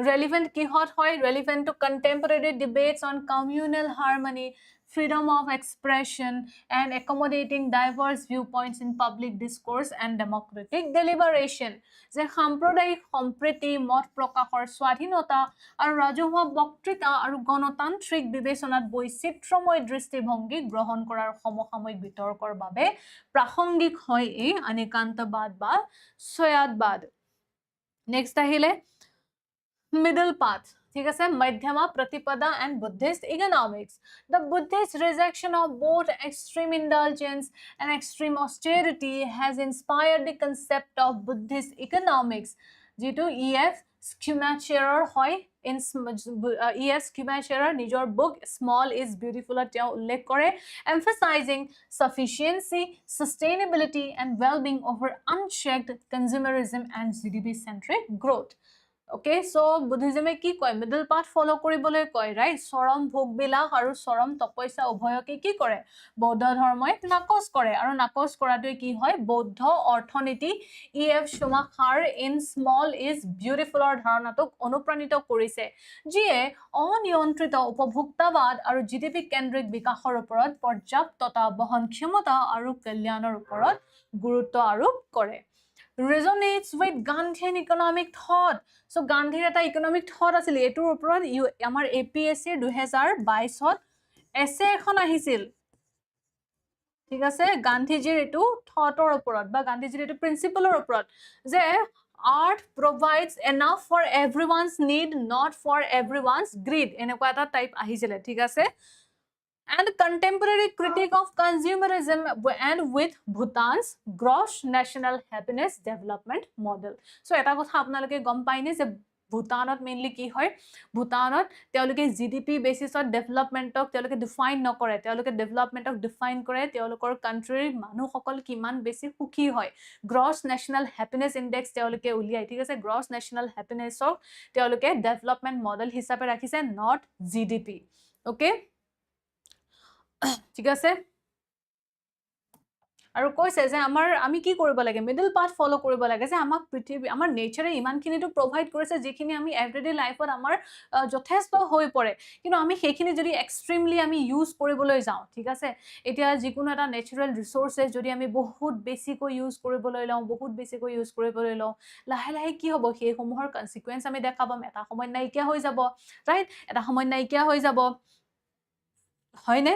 relevant কিহত হয় relevant to contemporary debates on communal harmony freedom of expression and accommodating diverse viewpoints in public discourse and democratic deliberation যে সাম্প্ৰদায়িক সম্প্ৰীতি মত প্ৰকাশৰ স্বাধীনতা আৰু ৰাজহুৱা বক্তৃতা আৰু গণতান্ত্ৰিক বিবেচনাত বৈচিত্ৰ্যময় দৃষ্টিভংগী গ্ৰহণ কৰাৰ সমসাময়িক বিতৰ্কৰ বাবে প্ৰাসংগিক হয় এই অনেকান্তবাদ বা স্বয়াদবাদ নেক্সট আহিলে middle path ঠিক আছে madhyama pratipada and buddhist economics the buddhist rejection of both extreme indulgence and extreme austerity has inspired the concept of buddhist economics jitu ef schemacherer hoy in ef schemacherer nijor book small is beautiful at ullekh kore emphasizing sufficiency sustainability and well-being over unchecked consumerism and gdp centric growth Okay, so Buddhism কি কয় middle path follow কৰিবলৈ কয় right চৰম ভোগ বিলাক আৰু চৰম তপস্যা উভয়কে কি কৰে বৌদ্ধ ধৰ্মই নাকচ কৰে আৰু নাকচ কৰাটোই কি হয় বৌদ্ধ অৰ্থনীতি EF Schumacher in small is beautiful ৰ ধাৰণাটোক অনুপ্ৰাণিত কৰিছে যিয়ে অনিয়ন্ত্ৰিত উপভোক্তাবাদ আৰু জিডিপি কেন্দ্ৰিক বিকাশৰ ওপৰত পৰ্যাপ্ততা বহনক্ষমতা আৰু কল্যাণৰ ওপৰত গুৰুত্ব আৰোপ কৰে resonates with Gandhian economic thought. So Gandhir eta economic thought asile etur oporot amar APSC 2022 to essay ekhon ahisil ঠিক আছে গান্ধীজিৰ এটো থটৰ ওপৰত বা গান্ধীজিৰ এটো প্ৰিন্সিপলৰ ওপৰত যে art provides enough for everyone's need not for everyone's greed এনেকুৱা এটা টাইপ আহিছিলে ঠিক আছে and contemporary critique of consumerism and with Bhutan's gross national happiness development model. So eta kotha apnaloke gom paine je Bhutanot mainly ki hoy Bhutanot teoloke GDP basis of development ok teoloke define nokore teoloke development ok define kore teolokor country manu hokol kiman besi sukhi hoy gross national happiness index teoloke uliai thik ase gross national happiness ok teoloke development model hisabe rakhise not GDP okay ঠিক আছে আৰু কৈছে যে আমি কি কৰিব লাগে মিডল পাথ ফলো কৰিব লাগে যে আমাক পৃথিৱী আমাৰ নেচাৰে ইমানখিনিটো প্ৰভাইড কৰিছে যিখিনি আমি এভৰিডে লাইফত আমাৰ যথেষ্ট হৈ পৰে কিন্তু আমি সেইখিনি যদি এক্সট্ৰিমলি আমি ইউজ কৰিবলৈ যাওঁ ঠিক আছে এতিয়া যিকোনো এটা নেচাৰেল ৰিসোৰ্সেস যদি আমি বহুত বেছিকৈ ইউজ কৰিবলৈ লওঁ লাহে লাহে কি হ'ব সেই সমূহৰ কনসিকুৱেন্স আমি দেখা পাম এটা সময় নাইকিয়া হৈ যাব ৰাইট এটা সময় নাইকিয়া হৈ যাব হয়নে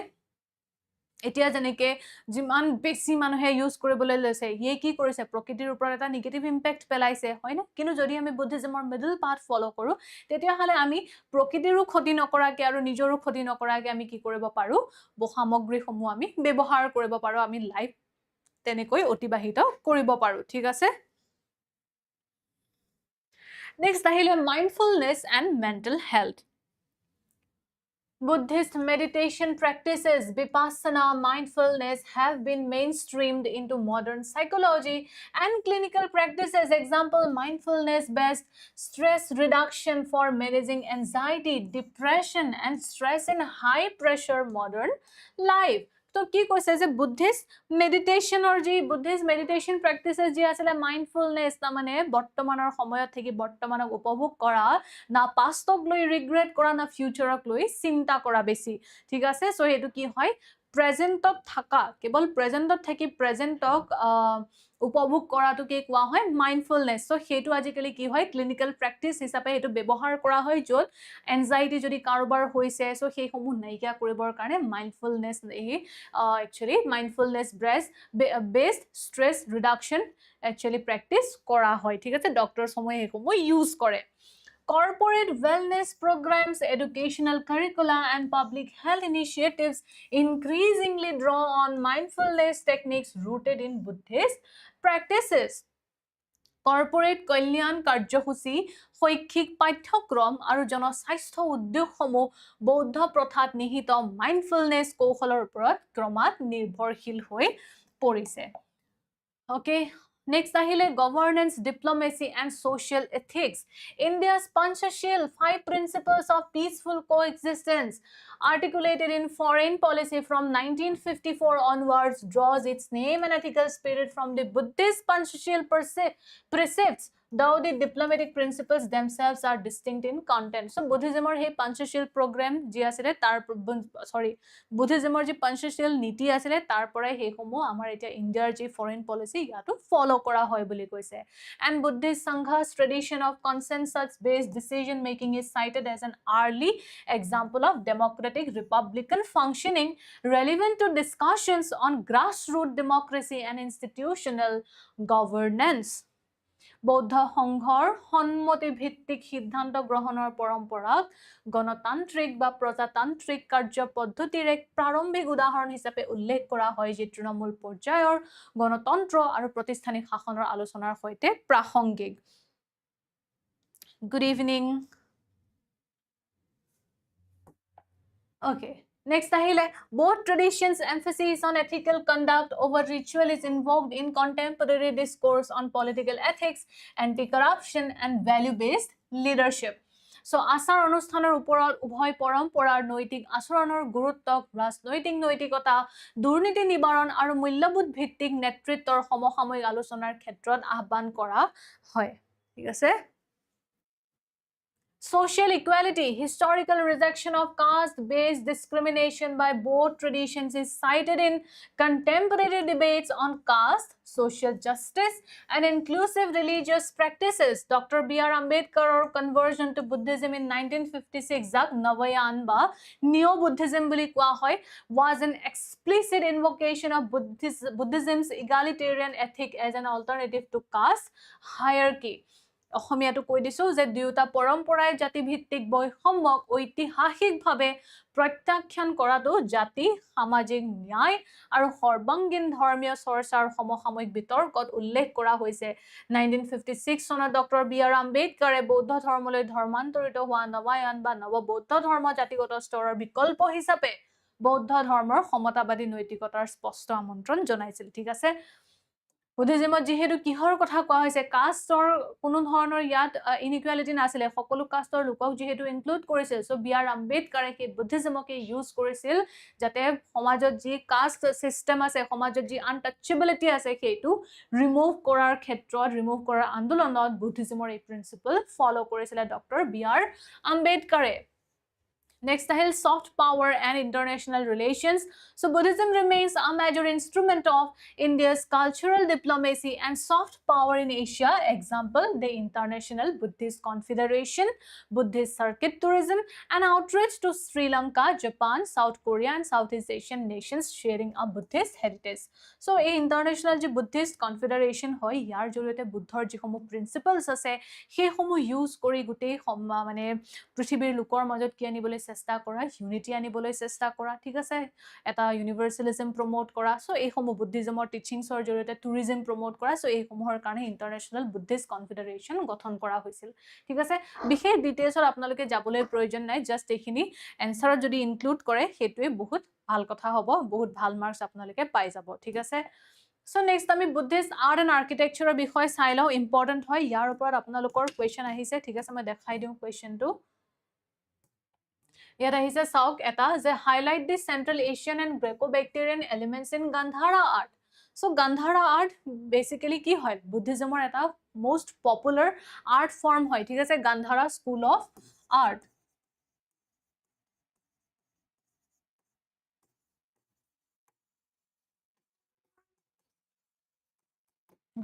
এতিয়া জনেকে জিমান বেছি মানুহে ইউজ কৰিবলৈ লৈছে ইয়ে কি কৰিছে প্ৰকৃতিৰ ওপৰত এটা নেগেটিভ ইম্প্যাক্ট পেলাইছে হয়নে কিন্তু যদি আমি বুদ্ধিজমৰ মিডল পাথ ফলো কৰো তেতিয়া হলে আমি প্ৰকৃতিৰো ক্ষতি নকৰাকে আৰু নিজৰো ক্ষতি নকৰাকে আমি কি কৰিব পাৰো সামগ্ৰীসমূহ আমি ব্যৱহাৰ কৰিব পাৰো আমি লাইফ তেনেকৈ অতিবাহিত কৰিব পাৰো ঠিক আছে নেক্সট আহিলে mindfulness and mental health Buddhist meditation practices, vipassana, mindfulness have been mainstreamed into modern psychology and clinical practices. Example, mindfulness-based stress reduction for managing anxiety, depression, and stress in high-pressure modern life. তো কি কৈছে যে বুদ্ধিষ্ট মেডিটেশন প্র্যাকটিসেস যি আসলে মাইন্ডফুলনেস না মানে বৰ্তমানৰ সময়ত থাকি বৰ্তমানক উপভোগ কৰা না পাষ্টক লৈ ৰিগ্ৰেট কৰা না ফিউচাৰক লৈ চিন্তা কৰা বেছি ঠিক আছে সো হেতু কি হয় প্ৰেজেন্টত থাকা কেৱল প্ৰেজেন্টত থাকি প্ৰেজেন্টক উপভোগ কৰাটো কি কোৱা হয় মাইন্ডফুলনেস সো হেতু আজিকালি কি হয় ক্লিনিক্যাল প্ৰ্যাকটিস হিচাপে হেতু ব্যৱহাৰ কৰা হয় যত এনজাইটি যদি কাৰোবাৰ হৈছে সো সেই সমূহ নাইকিয়া কৰিবৰ কাৰণে mindfulness actually mindfulness based stress reduction actually practice কৰা হয় ঠিক আছে ডক্টৰ সময় হেসমূহ ইউজ কৰে corporate wellness programs educational curricula and public health initiatives increasingly draw on mindfulness techniques rooted in Buddhist practices corporate কল্যাণ কাৰ্যসূচী শৈক্ষিক পাঠ্যক্ৰম আৰু জনস্বাস্থ্য উদ্যোগসমূহ বৌদ্ধ প্ৰথাত নিহিত মাইন্ডফুলনেস কৌশলৰ ওপৰত ক্ৰমাৎ নিৰ্ভৰশীল হৈ পৰিছে okay Next ahile governance, diplomacy and social ethics. India's Panchashil, 5 principles of peaceful coexistence, articulated in foreign policy from 1954 onwards, draws its name and ethical spirit from the Buddhist Panchashil precepts, though the diplomatic principles themselves are distinct in content. So Buddhism or he Panchashil program ji asile tar Buddhism or ji Panchashil niti asile tar porai he homo amar etia India's ji foreign policy yato follow kora hoy boli koise. And Buddhist Sangha's tradition of consensus based decision making is cited as an early example of democratic republican functioning relevant to discussions on grassroots democracy and institutional governance. বৌদ্ধ সংঘৰ সন্মতি ভিত্তিক সিদ্ধান্ত গ্ৰহণৰ পৰম্পৰাক গণতান্ত্ৰিক বা প্ৰজাতান্ত্ৰিক কাৰ্য পদ্ধতিৰ এক প্ৰাৰম্ভিক উদাহৰণ হিচাপে উল্লেখ কৰা হয় যি তৃণমূল পৰ্যায়ৰ গণতন্ত্ৰ আৰু প্ৰতিষ্ঠানিক শাসনৰ আলোচনাৰ সৈতে প্ৰাসংগিক। Good evening. Okay. Next ahile, both traditions' emphasis on ethical conduct over ritual is invoked in contemporary discourse on political ethics, anti-corruption and value-based leadership. So asar অনুষ্ঠানৰ ওপৰত উভয় পৰম্পৰাৰ নৈতিক আচৰণৰ গুৰুত্বক ৰাজনৈতিক নৈতিকতা, দুৰ্নীতি নিবাৰণ আৰু মূল্যবোধ ভিত্তিক নেতৃত্বৰ সমসাময়িক আলোচনাৰ ক্ষেত্ৰত আহ্বান কৰা হয়। ঠিক আছে? Social equality, historical rejection of caste-based discrimination by both traditions is cited in contemporary debates on caste, social justice, and inclusive religious practices. Dr. B.R. Ambedkar's conversion to Buddhism in 1956, jak Navayan ba Neo-Buddhism boli koa hoy, was an explicit invocation of Buddhism's egalitarian ethic as an alternative to caste hierarchy. অসমীয়াটো কৈ দিছো যে দুয়োটা পৰম্পৰাই জাতি ভিত্তিক বৈষম্যক ঐতিহাসিকভাৱে প্ৰত্যাখ্যান কৰাটো জাতি সামাজিক ন্যায় আৰু সৰ্বাংগীন ধৰ্মীয় চৰ্চাৰ সমসাময়িক বিতৰ্কত উল্লেখ কৰা হৈছে। 1956 চনত ডক্টৰ বি আৰ আম্বেদকাৰে বৌদ্ধ ধৰ্মলৈ ধৰ্মান্তৰিত হোৱা নৱায়ান বা নৱবৌদ্ধ ধৰ্ম জাতিগত স্তৰৰ বিকল্প হিচাপে বৌদ্ধ ধৰ্মৰ সমতাবাদী নৈতিকতাৰ স্পষ্ট আমন্ত্ৰণ জনাইছিল। ঠিক আছে? বুদ্ধিজমত যেহেতু কিহৰ কথা কোৱা হৈছে কাষ্টৰ কোনো ধৰণৰ ইয়াত ইনইকুৱেলিটি নাছিলে সকলো কাষ্টৰ লোকক যেহেতু ইনক্লুড কৰিছিল সো বি আৰ আম্বেদকাৰে কি বুদ্ধিজমকে ইউজ কৰিছিল যাতে সমাজত যি কাষ্ট সিস্টেম আছে সমাজত যি আনটাচেবিলিটি আছে সেইটো ৰিমুভ কৰাৰ ক্ষেত্ৰত ৰিমুভ কৰাৰ আন্দোলনত বুদ্ধিজমৰ এই প্ৰিন্সিপল ফলো কৰিছিল ডক্টৰ বি আৰ আম্বেদকাৰে। Next ahil soft power and international relations. So Buddhism remains a major instrument of India's cultural diplomacy and soft power in Asia. Example, the International Buddhist Confederation, Buddhist circuit tourism, and outreach to Sri Lanka, Japan, South Korea, and Southeast Asian nations sharing a Buddhist heritage. So a international ji Buddhist confederation hoy yar joriote buddhor jihomu principles ase he homu use kori gutei mane prithibir lukor majot ki anibole চেষ্টা কৰা ইউনিটি আনিবলৈ চেষ্টা কৰা ঠিক আছে এটা ইউনিভাৰ্সালিজম প্ৰমোট কৰা সো এই সমূহ বুদ্ধিজমৰ টিচিংছৰ জৰিয়তে টুৰিজম প্ৰমোট কৰা সো এই সমূহৰ কাৰণে ইন্টাৰনেশ্যনেল বুদ্ধিষ্ট কনফেডাৰেচন গঠন কৰা হৈছিল ঠিক আছে বিশেষ ডিটেইলছৰ আপোনালোকে যাবলৈ প্ৰয়োজন নাই জাস্ট এইখিনি এনসাৰত যদি ইনক্লুড কৰে হেতুৱে বহুত ভাল কথা হ'ব বহুত ভাল মাৰ্কস আপোনালোকে পাই যাব ঠিক আছে So next আমি বুদ্ধিষ্ট আৰ্ট এণ্ড আৰ্কিটেক্সাৰৰ বিষয় চাই লওঁ ইম্পৰ্টেন্ট হয় ইয়াৰ ওপৰত আপোনালোকৰ কোৱেশ্চন আহিছে ঠিক আছে মই দেখাই দিওঁ কোৱেশ্চনটো ইয়াত আহিছে চাওক এটা যে highlight the central Asian and Greco Bactrian elements in Gandhara art so Gandhara art basically কি হয় বুদ্ধিজমৰ এটা মোস্ট পপুলাৰ আৰ্ট ফৰ্ম হয় ঠিক আছে Gandhara school of art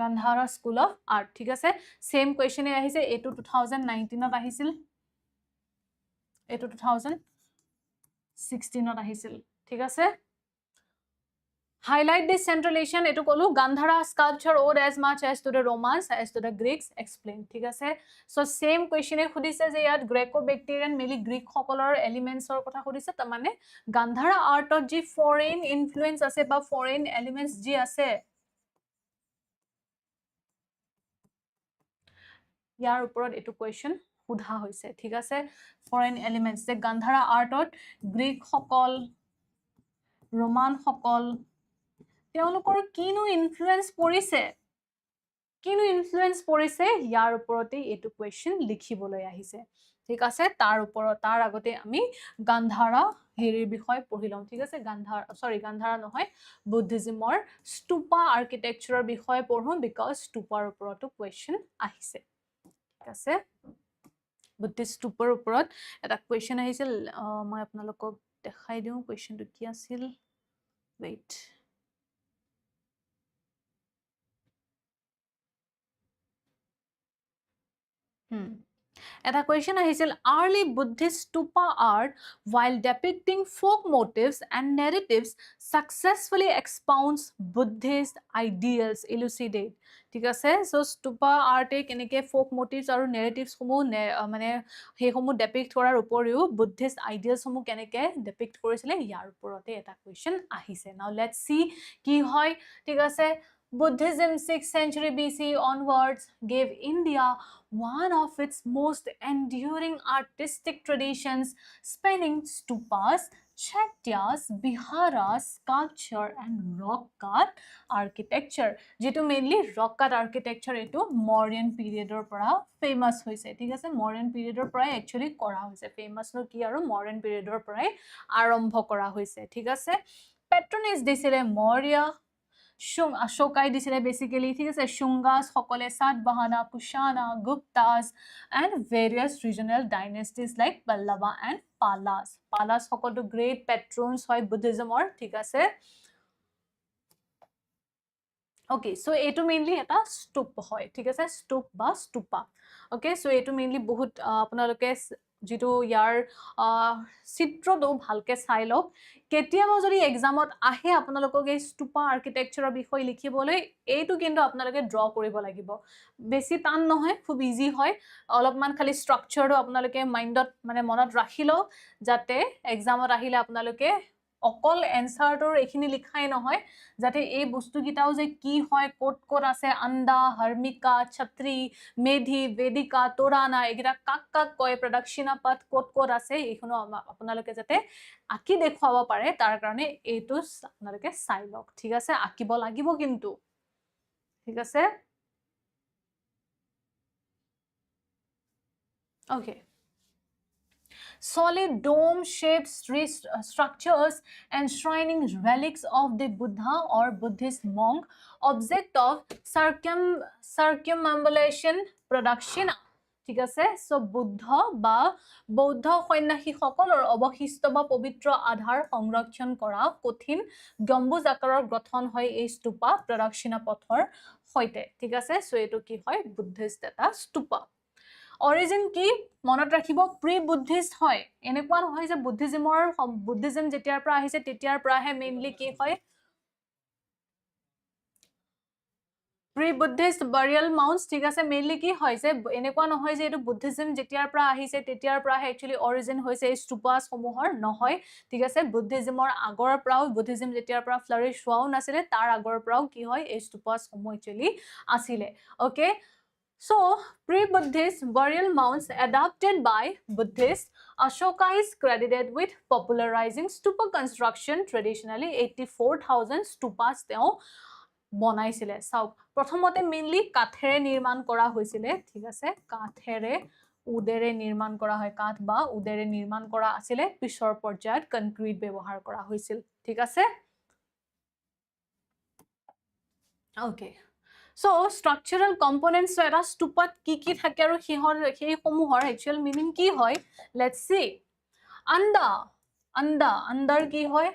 Gandhara school of art ঠিক আছে সেম কোৱেশ্চনে আহিছে এটো 2019 ত আহিছিল এটো 2016 ত আহিছিল ঠিক আছে highlight this central asian etu kolu gandhara sculpture owed as much as to the romans as to the greeks explain ঠিক আছে so same question e khudise je yat greco bacterian meli greek hokolor elements or kotha khudise ta mane gandhara art of ji foreign influence ase ba foreign elements ji ase ইয়াৰ ওপৰত এটো কোৱেশ্চন উধা হৈছে ঠিক আছে ফৰেন এলিমেন্টস যে গান্ধাৰা আৰ্টত গ্ৰীক সকল ৰোমান সকল তেওঁলোকৰ কিনো ইনফ্লুয়েন্স পৰিছে কিনো ইনফ্লুয়েন্স পৰিছে ইয়াৰ ওপৰতে এইটো কোৱেশ্চন লিখিবলৈ আহিছে ঠিক আছে তাৰ আগতে আমি গান্ধাৰা হেৰিৰ বিষয় পঢ়ি লম ঠিক আছে গান্ধাৰা নহয় বুদ্ধিজমৰ স্তূপা আৰ্কিটেকচাৰৰ বিষয় পঢ়ো বিকজ স্তূপাৰ ওপৰতো কোৱেশ্চন আহিছে ঠিক আছে বুদ্ধিষ্ট স্তূপৰ ওপৰত এটা কোৱেশ্চন আহিছিল মই আপোনালোকক দেখাই দিওঁ কোৱেশ্চনটো কি আছিল wait Eta question আহিছিল early Buddhist stupa art while depicting folk motifs and narratives successfully expounds Buddhist ideals elucidate ঠিক আছে so stupa art e keneke folk motifs aru narratives homo mane he homo depict korar uporiu Buddhist ideals homo keneke depict korisile yar uporote eta question ahise now let's see ki hoy ঠিক আছে Buddhism 6th century BC onwards gave India one of its most enduring artistic traditions spanning stupas, chaityas, viharas, sculpture and rock cut architecture. Jitu mainly rock cut architecture etu Mauryan period or pora famous hoise. Thik ase Mauryan period or pora actually kora hoise. Famous no ki aru Mauryan period or pora arambho kora hoise. Thik ase patronage disile Maurya Ashokai disile basically ঠিক আছে Shungas সকলে Satavahana Kushana Guptas and various regional dynasties like Pallava and Palas সকলো great patrons হয় Buddhism or ঠিক আছে Okay, so etu mainly eta stup hoy ঠিক আছে stup ba stupa okay so etu mainly bahut apnaloke jitu yar chitro do bhalke sai lok ketiaba jodi exam ot ahe apnalokok ei stupa architecture bikhoy likhiboloi eitu kintu apnaloke draw koribo lagibo besi tan nohoy khub easy hoy olopman khali structure do apnaloke mind ot mane monot rakhilo jate exam ot ahile apnaloke অকল এনসাৰটোৰ এখিনি লিখাই নহয় যাতে এই বস্তু গিটাও যে কি হয় কোট আছে আন্দা হাৰ্মিকা ছত্ৰী মেধি বেদিকা তোৰানা এগিটা কাক কয় প্ৰডাকশন পাত কোট আছে এইখনো আপোনালোকে যাতে আকি দেখুৱাব পাৰে তাৰ কাৰণে এইটো আপোনালোকে চাই লওক ঠিক আছে আকিব লাগিব কিন্তু ঠিক আছে Okay. Solid dome-shaped structures enshrining relics of the Buddha or Buddhist monk, object of circumambulation production. ঠিক আছে সো বুদ্ধ বা বৌদ্ধ সন্ন্যাসী সকলৰ অবশিষ্ট বা পবিত্ৰ আধাৰ সংৰক্ষণ কৰা কঠিন গম্বুজ আকাৰৰ গঠন হয় এই স্তূপা প্ৰদক্ষিণা পথৰ হৈতে ঠিক আছে সো এটো কি হয় বুদ্ধিষ্ট এটা stupa Origin ki monot rakhibo pre-Buddhist hoy. Enekwan hoy je Buddhism jetiar pra ahise tetiar pra he mainly ki hoy pre-Buddhist burial mounds ঠিক আছে mainly কি হইছে এনেকুৱা নহয় যে এটো বুদ্ধিজম যেতিয়াৰ পৰা আহিছে তেতিয়াৰ পৰা actually origin হৈছে এই স্তূপাস সমূহৰ নহয় ঠিক আছে বুদ্ধিজমৰ আগৰ পৰাও বুদ্ধিজম যেতিয়াৰ পৰা flourish হোৱাও নাছিলে তাৰ আগৰ পৰাও কি হয় এই স্তূপাস সমূহ actually আছিলে okay So, pre-Buddhist burial mounds adapted by Buddhists, Ashoka is credited with popularizing stupa construction. Traditionally, 84,000 stupas teo বনাইছিলে সাউক প্ৰথমতে মেইনলি কাঠেৰে নিৰ্মাণ কৰা হৈছিল ঠিক আছে কাঠেৰে উদেৰে নিৰ্মাণ কৰা হয় কাঠ বা উদেৰে নিৰ্মাণ কৰা আছিল পিছৰ পৰ্যায়ত কনক্ৰিট ব্যৱহাৰ কৰা হৈছিল ঠিক আছে okay So, structural components so eta stupat ki thake aru sei homuhor actual meaning ki hoy let's see andar ki hoy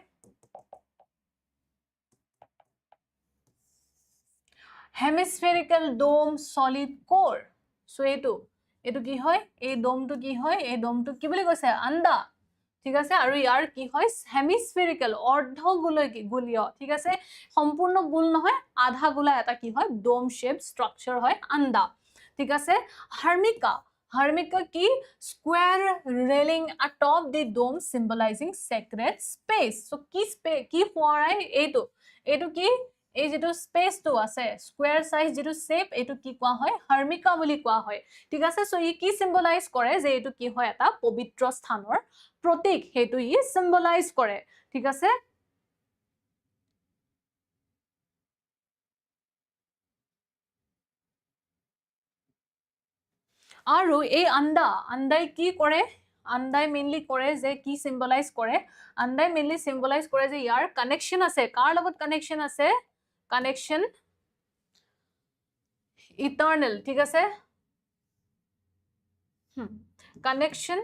hemispherical dome solid core so etu ki hoy ei dome to ki boli koise anda ঠিক আছে আৰু ইয়াৰ কি হয় হেমিস্ফেৰিকেল অৰ্ধ গুলীয় ঠিক আছে সম্পূৰ্ণ গোল নহয় আধা গোলা এটা কি হয় ডোম শেপ স্ট্ৰাকচাৰ হয় আন্দা ঠিক আছে হাৰ্মিকা কি square railing atop the dome symbolizing sacred space so কি ফৰাই এইটো কি এই যেটো স্পেস তো আছে স্কয়াৰ সাইজ যেটো শেপ এটো কি কোৱা হয় হাৰ্মিকা বুলি কোৱা হয় ঠিক আছে সো ই কি সিম্বলাইজ কৰে যে এটো কি হয় এটা পবিত্ৰ স্থানৰ প্ৰতীক হেতু ই সিম্বলাইজ কৰে ঠিক আছে আৰু এই আন্দাই কি কৰে আন্দাই মেইনলি কৰে যে কি সিম্বলাইজ কৰে আন্দাই মেইনলি সিম্বলাইজ কৰে যে ইয়াৰ কানেকশন আছে কাৰ লগত কানেকশন আছে কানেকশন ইটাৰনেল ঠিক আছে connection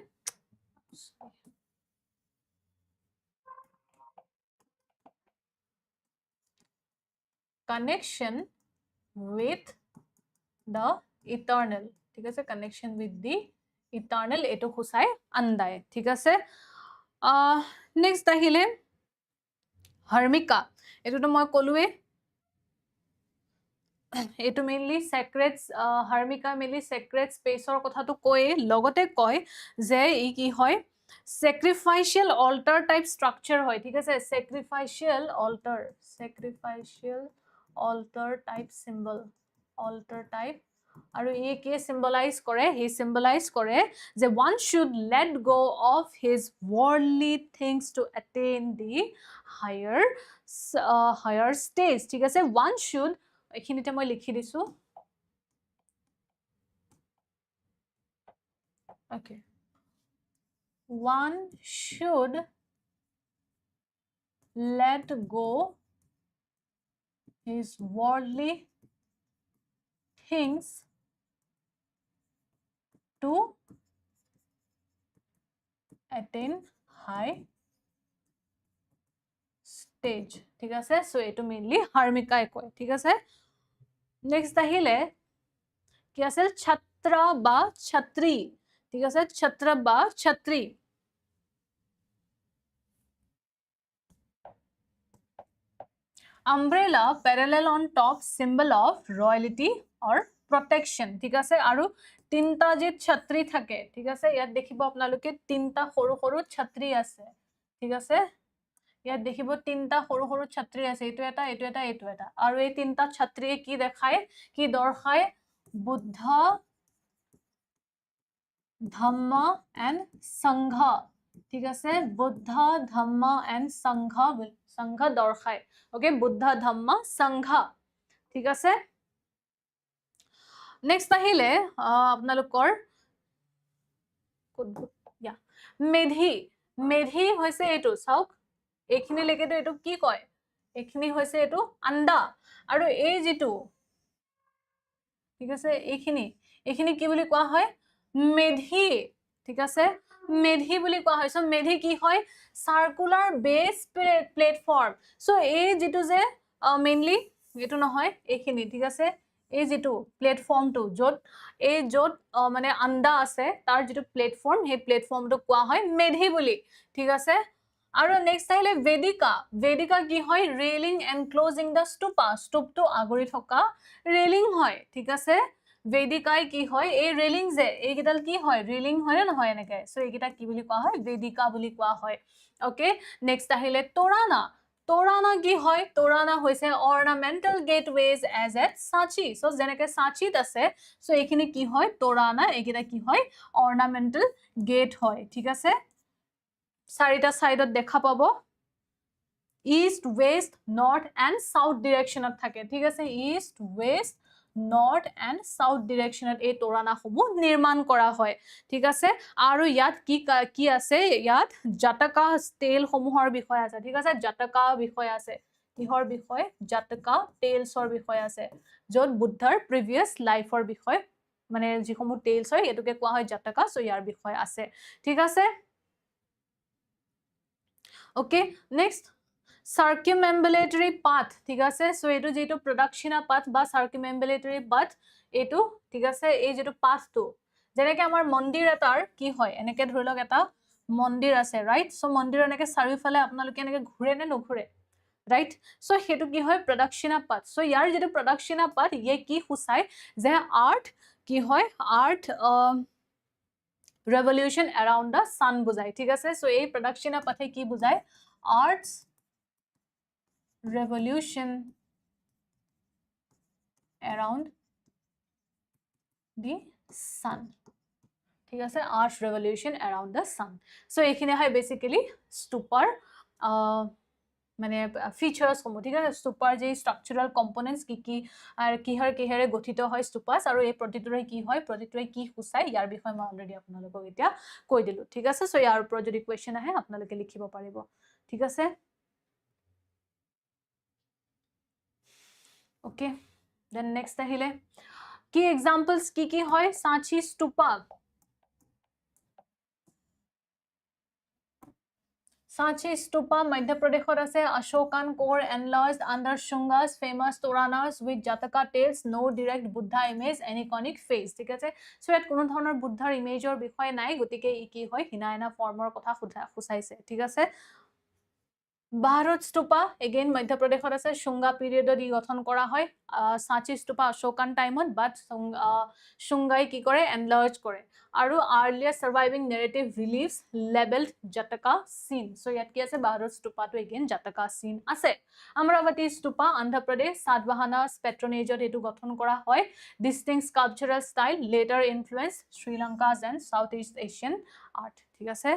connection with the eternal ঠিক আছে connection with the eternal এটো খুসাই আন্দায় ঠিক আছে নেক্সট আহিলে হাৰ্মিকা এটোটো মই কলুৱে এটো মেইনলি সেক্ৰেটস হাৰ্মিকা মেইনলি সেক্ৰেট স্পেসৰ কথাটো কয় লগতে কয় যে ই কি হয় sacrificial altar type structure হয় ঠিক আছে sacrificial altar type symbol altar type আৰু এই কি symbolize কৰে he symbolize কৰে যে one should let go of his worldly things to attain the higher stage ঠিক আছে one should এখিনিতে মই লিখি দিছো okay one should let go his worldly things to attain high stage ঠিক আছে সো এটো মেইনলি হাৰ্মিকাই কয় ঠিক আছে নেক্সট আহিলে কি আছে ছাত্র বা ছাত্রী ঠিক আছে ছাত্র বা ছাত্রী umbrella parallel on top symbol of royalty or protection ঠিক আছে আৰু তিনটা যে ছাত্ৰী থাকে ঠিক আছে ইয়াত দেখিব আপোনালোকে তিনটা সৰু সৰু ছাত্ৰী আছে ঠিক আছে ইয়াত দেখিব তিনটা সৰু সৰু ছাত্ৰী আছে এটো এটা আৰু এই তিনটা ছাত্ৰীয়ে কি দেখায় কি দৰ্শায় বুদ্ধ ধম্ম এণ্ড সংঘ ঠিক আছে বুদ্ধ ধম্ম এণ্ড সংঘ দৰ্শায় ওকে বুদ্ধ ধম্ম সংঘ ঠিক আছে নেক্সট আহিলে আপোনালোকৰ মেধি হৈছে এটো চাওক এইখিনি লেকেটো এটো কি কয় এইখিনি হৈছে এটো আন্ডা আৰু এই যেটো ঠিক আছে এইখিনি কি বুলি কোৱা হয় মেধি ঠিক আছে মেধি বুলি কোৱা হয় সো মেধি কি হয় সার্কুলার বেস প্ল্যাটফর্ম সো এই যেটো যে মেইনলি এটো নহয় এইখিনি ঠিক আছে এই যেটো প্ল্যাটফর্মটো যত এই যত মানে আন্ডা আছে তাৰ যেটো প্ল্যাটফৰ্ম হে প্ল্যাটফৰ্মটো কোৱা হয় মেধি বুলি ঠিক আছে আৰু নেক্সট আহিলে বেদিকা কি হয় ৰেলিং এনক্লোজিং দা স্তূপটো আগৰি থকা ৰেলিং হয় ঠিক আছে বেদিকাই কি হয় এই ৰেলিং যে এই কিডাল কি হয় ৰেলিং হয় না নহয় এনেকে সো এই কিটা কি বুলি কোৱা হয় বেদিকা বুলি কোৱা হয় ওকে নেক্সট আহিলে তোৰানা কি হয় তোৰানা হৈছে অৰ্নামেন্টাল গেটৱেজ এজ এট সাচি সো যেনেকে সাচিত আছে সো এইখিনি কি হয় তোৰানা এইকিটা কি হয় অৰ্নামেন্টাল গেট হয় ঠিক আছে চাৰিটা সাইডত দেখা পাব east west north and south ডিরেকশনত থাকে ঠিক আছে east west north and south ডিরেকশনত এই তোৰানা সমূহ নিৰ্মাণ কৰা হয় ঠিক আছে আৰু ইয়াত কি আছে ইয়াত জাতকা টেল সমূহৰ বিষয় আছে ঠিক আছে জাতকা বিষয় আছে কিহৰ বিষয় জাতকা টেলছৰ বিষয় আছে যত বুদ্ধৰ প্ৰিভিয়াস লাইফৰ বিষয় মানে যিসমূহ টেলছ হয় এটোকে কোৱা হয় জাতকা সো ইয়াৰ বিষয় আছে ঠিক আছে ওকে নেক্সট circumambulatory path ঠিক আছে সো এটো যেটো প্রদক্ষিণা path বা circumambulatory path এটো ঠিক আছে এই যেটো pathটো যেনেকে আমাৰ মন্দিৰ এটাৰ কি হয় এনেকে ধৰিলক এটা মন্দিৰ আছে ৰাইট সো মন্দিৰ এনেকে চাৰিওফালে আপোনালোকে এনেকে ঘুৰে নে নঘুৰে ৰাইট সো হেতু কি হয় প্ৰদক্ষিণা path সো ইয়াৰ যেটো প্ৰদক্ষিণা path ইয়ে কি খুসাই যে আৰ্ট কি হয় art revolution around the sun বুজাই ঠিক আছে সো এই প্ৰদক্ষিণা path কি বুজাই arts revolution around the sun ঠিক আছে arts revolution around the sun so এইখিনি হয় basically stupor মানে ফিচাৰ্স সমূহ ঠিক আছে স্তূপাৰ যে ষ্ট্ৰাকচাৰাল কম্পোনেন্টস কি আৰু কিহেৰে গঠিত হয় স্তূপাস আৰু এই প্ৰতিটোৰে কি হয় প্ৰতিটোৰে কি সূচায় ইয়াৰ বিষয়ে মই অলৰেডি আপোনালোকক এতিয়া কৈ দিলো ঠিক আছে সো ইয়াৰ ওপৰত যদি কোৱেশ্চন আহে আপোনালোকে লিখিব পাৰিব ঠিক আছে ওকে দেন নেক্সট আহিলে কি এক্সাম্পলস কি হয় সাঁচি স্তূপা Sanchi Stupa, Madhya Pradeshত আছে Ashokan core enlarged under Shunga's famous Toranas with Jataka tales, no direct Buddha image, aniconic face. ঠিক আছে সো ইয়াত কোনো ধৰণৰ বুদ্ধাৰ ইমেজৰ বিষয় নাই গতিকে ই কি হয় হিনায়না ফৰ্মৰ কথা খুচাইছে ঠিক আছে Bharat Stupa, again Madhya Pradeshত আছে Shunga periodত ই গঠন কৰা হয় Sanchi Stupa Ashokan timeত but Shungai কি কৰে enlarge কৰে আৰু earlier surviving narrative reliefs labeled Jataka scene so ইয়াত কি আছে Bharat Stupa to again Jataka scene আছে Amravati Stupa Andhra Pradesh Sadhavahanas patronage এটো গঠন কৰা হয় distinct sculptural style later influenced Sri Lanka's and Southeast Asian art ঠিক আছে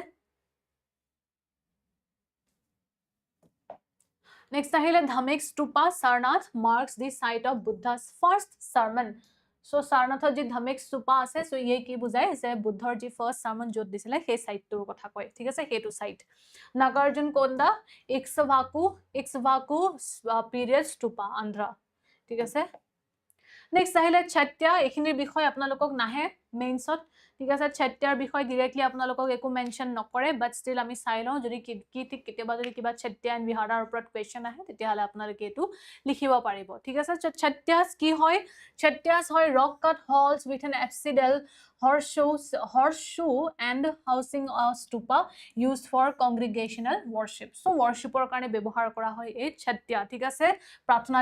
Next ahile Dhamek Stupa Sarnath marks the site of Buddha's first sermon. So Sarnathor ji Dhamek Stupa ase so ye ki bujai je Buddhor ji first sermon jot disile he site tur kotha koy thik ase hetu site Nagarjun Konda Ikshvaku period Stupa Andhra thik ase Next ahile Chatya ekhini bikhoy apnalokok nahe mainsot ঠিক আছে চেট্যাৰ বিষয় ডাইৰেক্টলি আপোনালোকক একো মেনশন নকৰে বাট ষ্টিল আমি চাই লওঁ যদি কি ঠিক কেতিয়াবা যদি কিবা চেট্যা এণ্ড বিহাৰৰ ওপৰত কোৱেশ্চন আহে তেতিয়াহলে আপোনালোকে এটো লিখিব পাৰিব ঠিক আছে চেট্যাস কি হয় চেট্যাস হয় rock cut halls with an apsidal horseshoe and housing a stupa used for congregational worship so worshipৰ কাৰণে ব্যৱহাৰ কৰা হয় এই চেট্যা ঠিক আছে প্ৰাৰ্থনা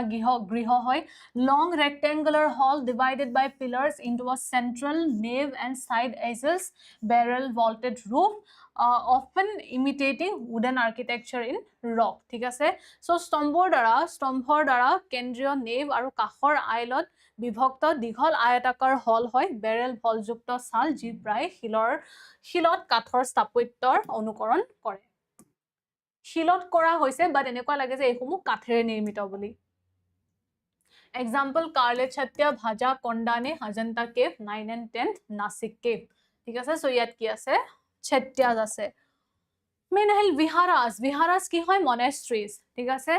গৃহ হয় long rectangular hall divided by pillars into a central nave and side aisles barrel vaulted roof often imitating wooden architecture in rock ঠিক আছে so স্তম্ভৰ দ্বাৰা কেন্দ্ৰীয় নেভ আৰু কাখৰ আইলত বিভক্ত দীঘল আয়তাকাৰ হল হয় বেৰেল ভলযুক্ত ছাল যি প্ৰায় শিলত কাঠৰ স্থাপত্যৰ অনুকৰণ কৰে শিলত কৰা হৈছে বাট এনেকুৱা লাগে যে এইসমূহ কাঠেৰে নিৰ্মিত বুলি Example Karle Chatya Bhaja Kondane Ajanta Cave 9 and 10 Nasik Cave ঠিক আছে সো ইয়াত কি আছে Chatyas আছে মেন আহিল viharas কি হয় monasteries ঠিক আছে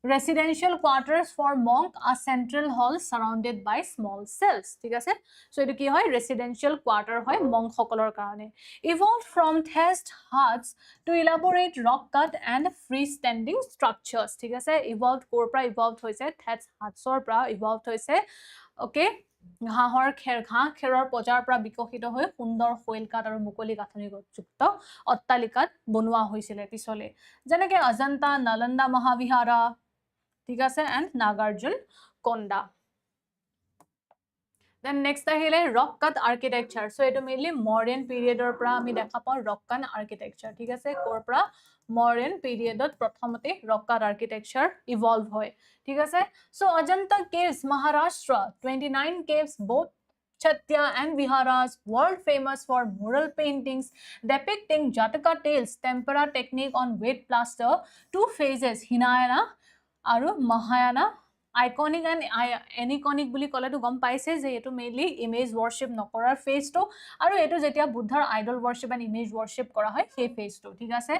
residential quarters for monk a central hall surrounded by small cells ঠিক আছে সো এটো কি হয় residential quarter হয় monk সকলৰ কাৰণে evolved from thatched huts to elaborate rock cut and freestanding structures ঠিক আছে evolved কৰ পৰা evolved হৈছে thatched hutsৰ পৰা evolved হৈছে okay ঘাঁহৰ খেৰৰ পজাৰ পৰা বিকশিত হৈ সুন্দৰ শৈলকাট আৰু মুকলি গাঁথনি যুক্ত অট্টালিকাত বনোৱা হৈছিল পিছলে যেনেকৈ অজন্তা নালন্দা মহাবিহাৰা ঠিক আছে এণ্ড নাগাৰ্জুন কন্দা Then next ahile rock cut architecture so eto mainly modern period or pra ami dekha pao rock cut architecture ঠিক আছে kor pra modern period ot prothomote rock cut architecture evolve hoy ঠিক আছে so Ajanta caves Maharashtra 29 caves both Chatya and viharas world famous for mural paintings depicting Jataka tales tempera technique on wet plaster two phases Hinayana aru Mahayana iconic and aniconic বুলি কলেটো গম পাইছে যে এটো মেইনলি ইমেজ worship নকৰাৰ ফেজ টো আৰু এটো যেতিয়া বুদ্ধাৰ idol worship and image worship কৰা হয় সেই ফেজ টো ঠিক আছে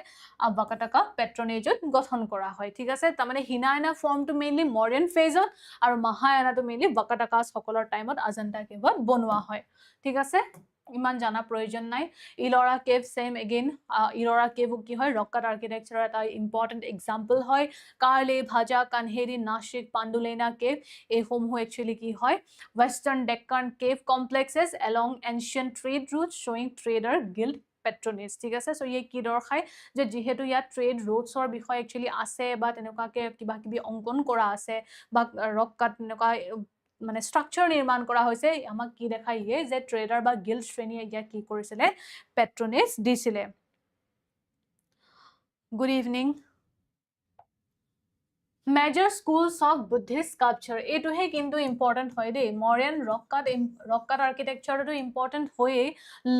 Vakataka patronage গঠন কৰা হয় ঠিক আছে তাৰমানে হিনায়না ফৰ্ম টো মেইনলি মডাৰ্ন ফেজত আৰু মহায়ানা টো মেইনলি Vakataka সকলৰ টাইমত অজন্তা কেভত বনোৱা হয় ঠিক আছে ইমান জানা প্ৰয়োজন নাই ইলৰা কেভ সেম এগেইন ইলৰা কেভ কি হয় ৰক কাট আৰ্কিটেকচাৰৰ এটা ইম্পৰ্টেন্ট এক্সাম্পল হয় কাৰ্লে ভাজা কানহেৰি নাসিক পাণ্ডুলেনা কেভ এই সমূহ একচুয়ালি কি হয় western Deccan cave complexes along ancient trade routes showing trader guild patronage ঠিক আছে সো এই কি দৰখাই যে যেহেতু ইয়া ট্ৰেড ৰুটছৰ বিষয় একচুয়ালি আছে বা তেনেকুৱাকে কিবা কিবি অঙ্কন কৰা আছে বা ৰক কাট তেনেকুৱা মানে স্ট্ৰাকচাৰ নিৰ্মাণ কৰা হৈছে আমাক কি দেখাই ইয়ে যে ট্ৰেডাৰ বা গিল্ড শ্ৰেণী ইয়া কি কৰিছিলে পেট্ৰনেজ দিছিলে good evening Major schools of Buddhist sculpture এটোহে কিন্তু ইম্পৰ্টেন্ট হয় দেই মডাৰ্ন ৰক কাট আৰ্কিটেকচাৰটো ইম্পৰ্টেন্ট হয়ে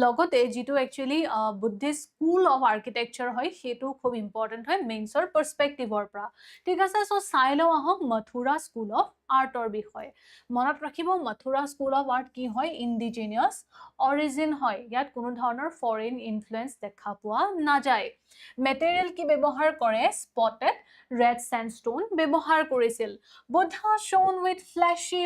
লগতে যেটো actually Buddhist school of architecture হয় হেতু খুব ইম্পৰ্টেন্ট হয় মেইনছৰ পাৰ্সপেক্টিভৰ পৰা ঠিক আছে সো চাই লও আহক মথুৰা স্কুল অফ আৰ্টৰ বিষয় মনত ৰাখিব মথুৰা স্কুল অফ আৰ্ট কি হয় ইন্ডিজিনিয়াস অৰিজিন হয় ইয়াত কোনো ধৰণৰ ফৰেন ইনফ্লুয়েন্স দেখা পোৱা নাযায় মেটেৰিয়েল কি ব্যৱহাৰ কৰে স্পটেড red sandstone ব্যৱহাৰ কৰিছিল Buddha shown with fleshy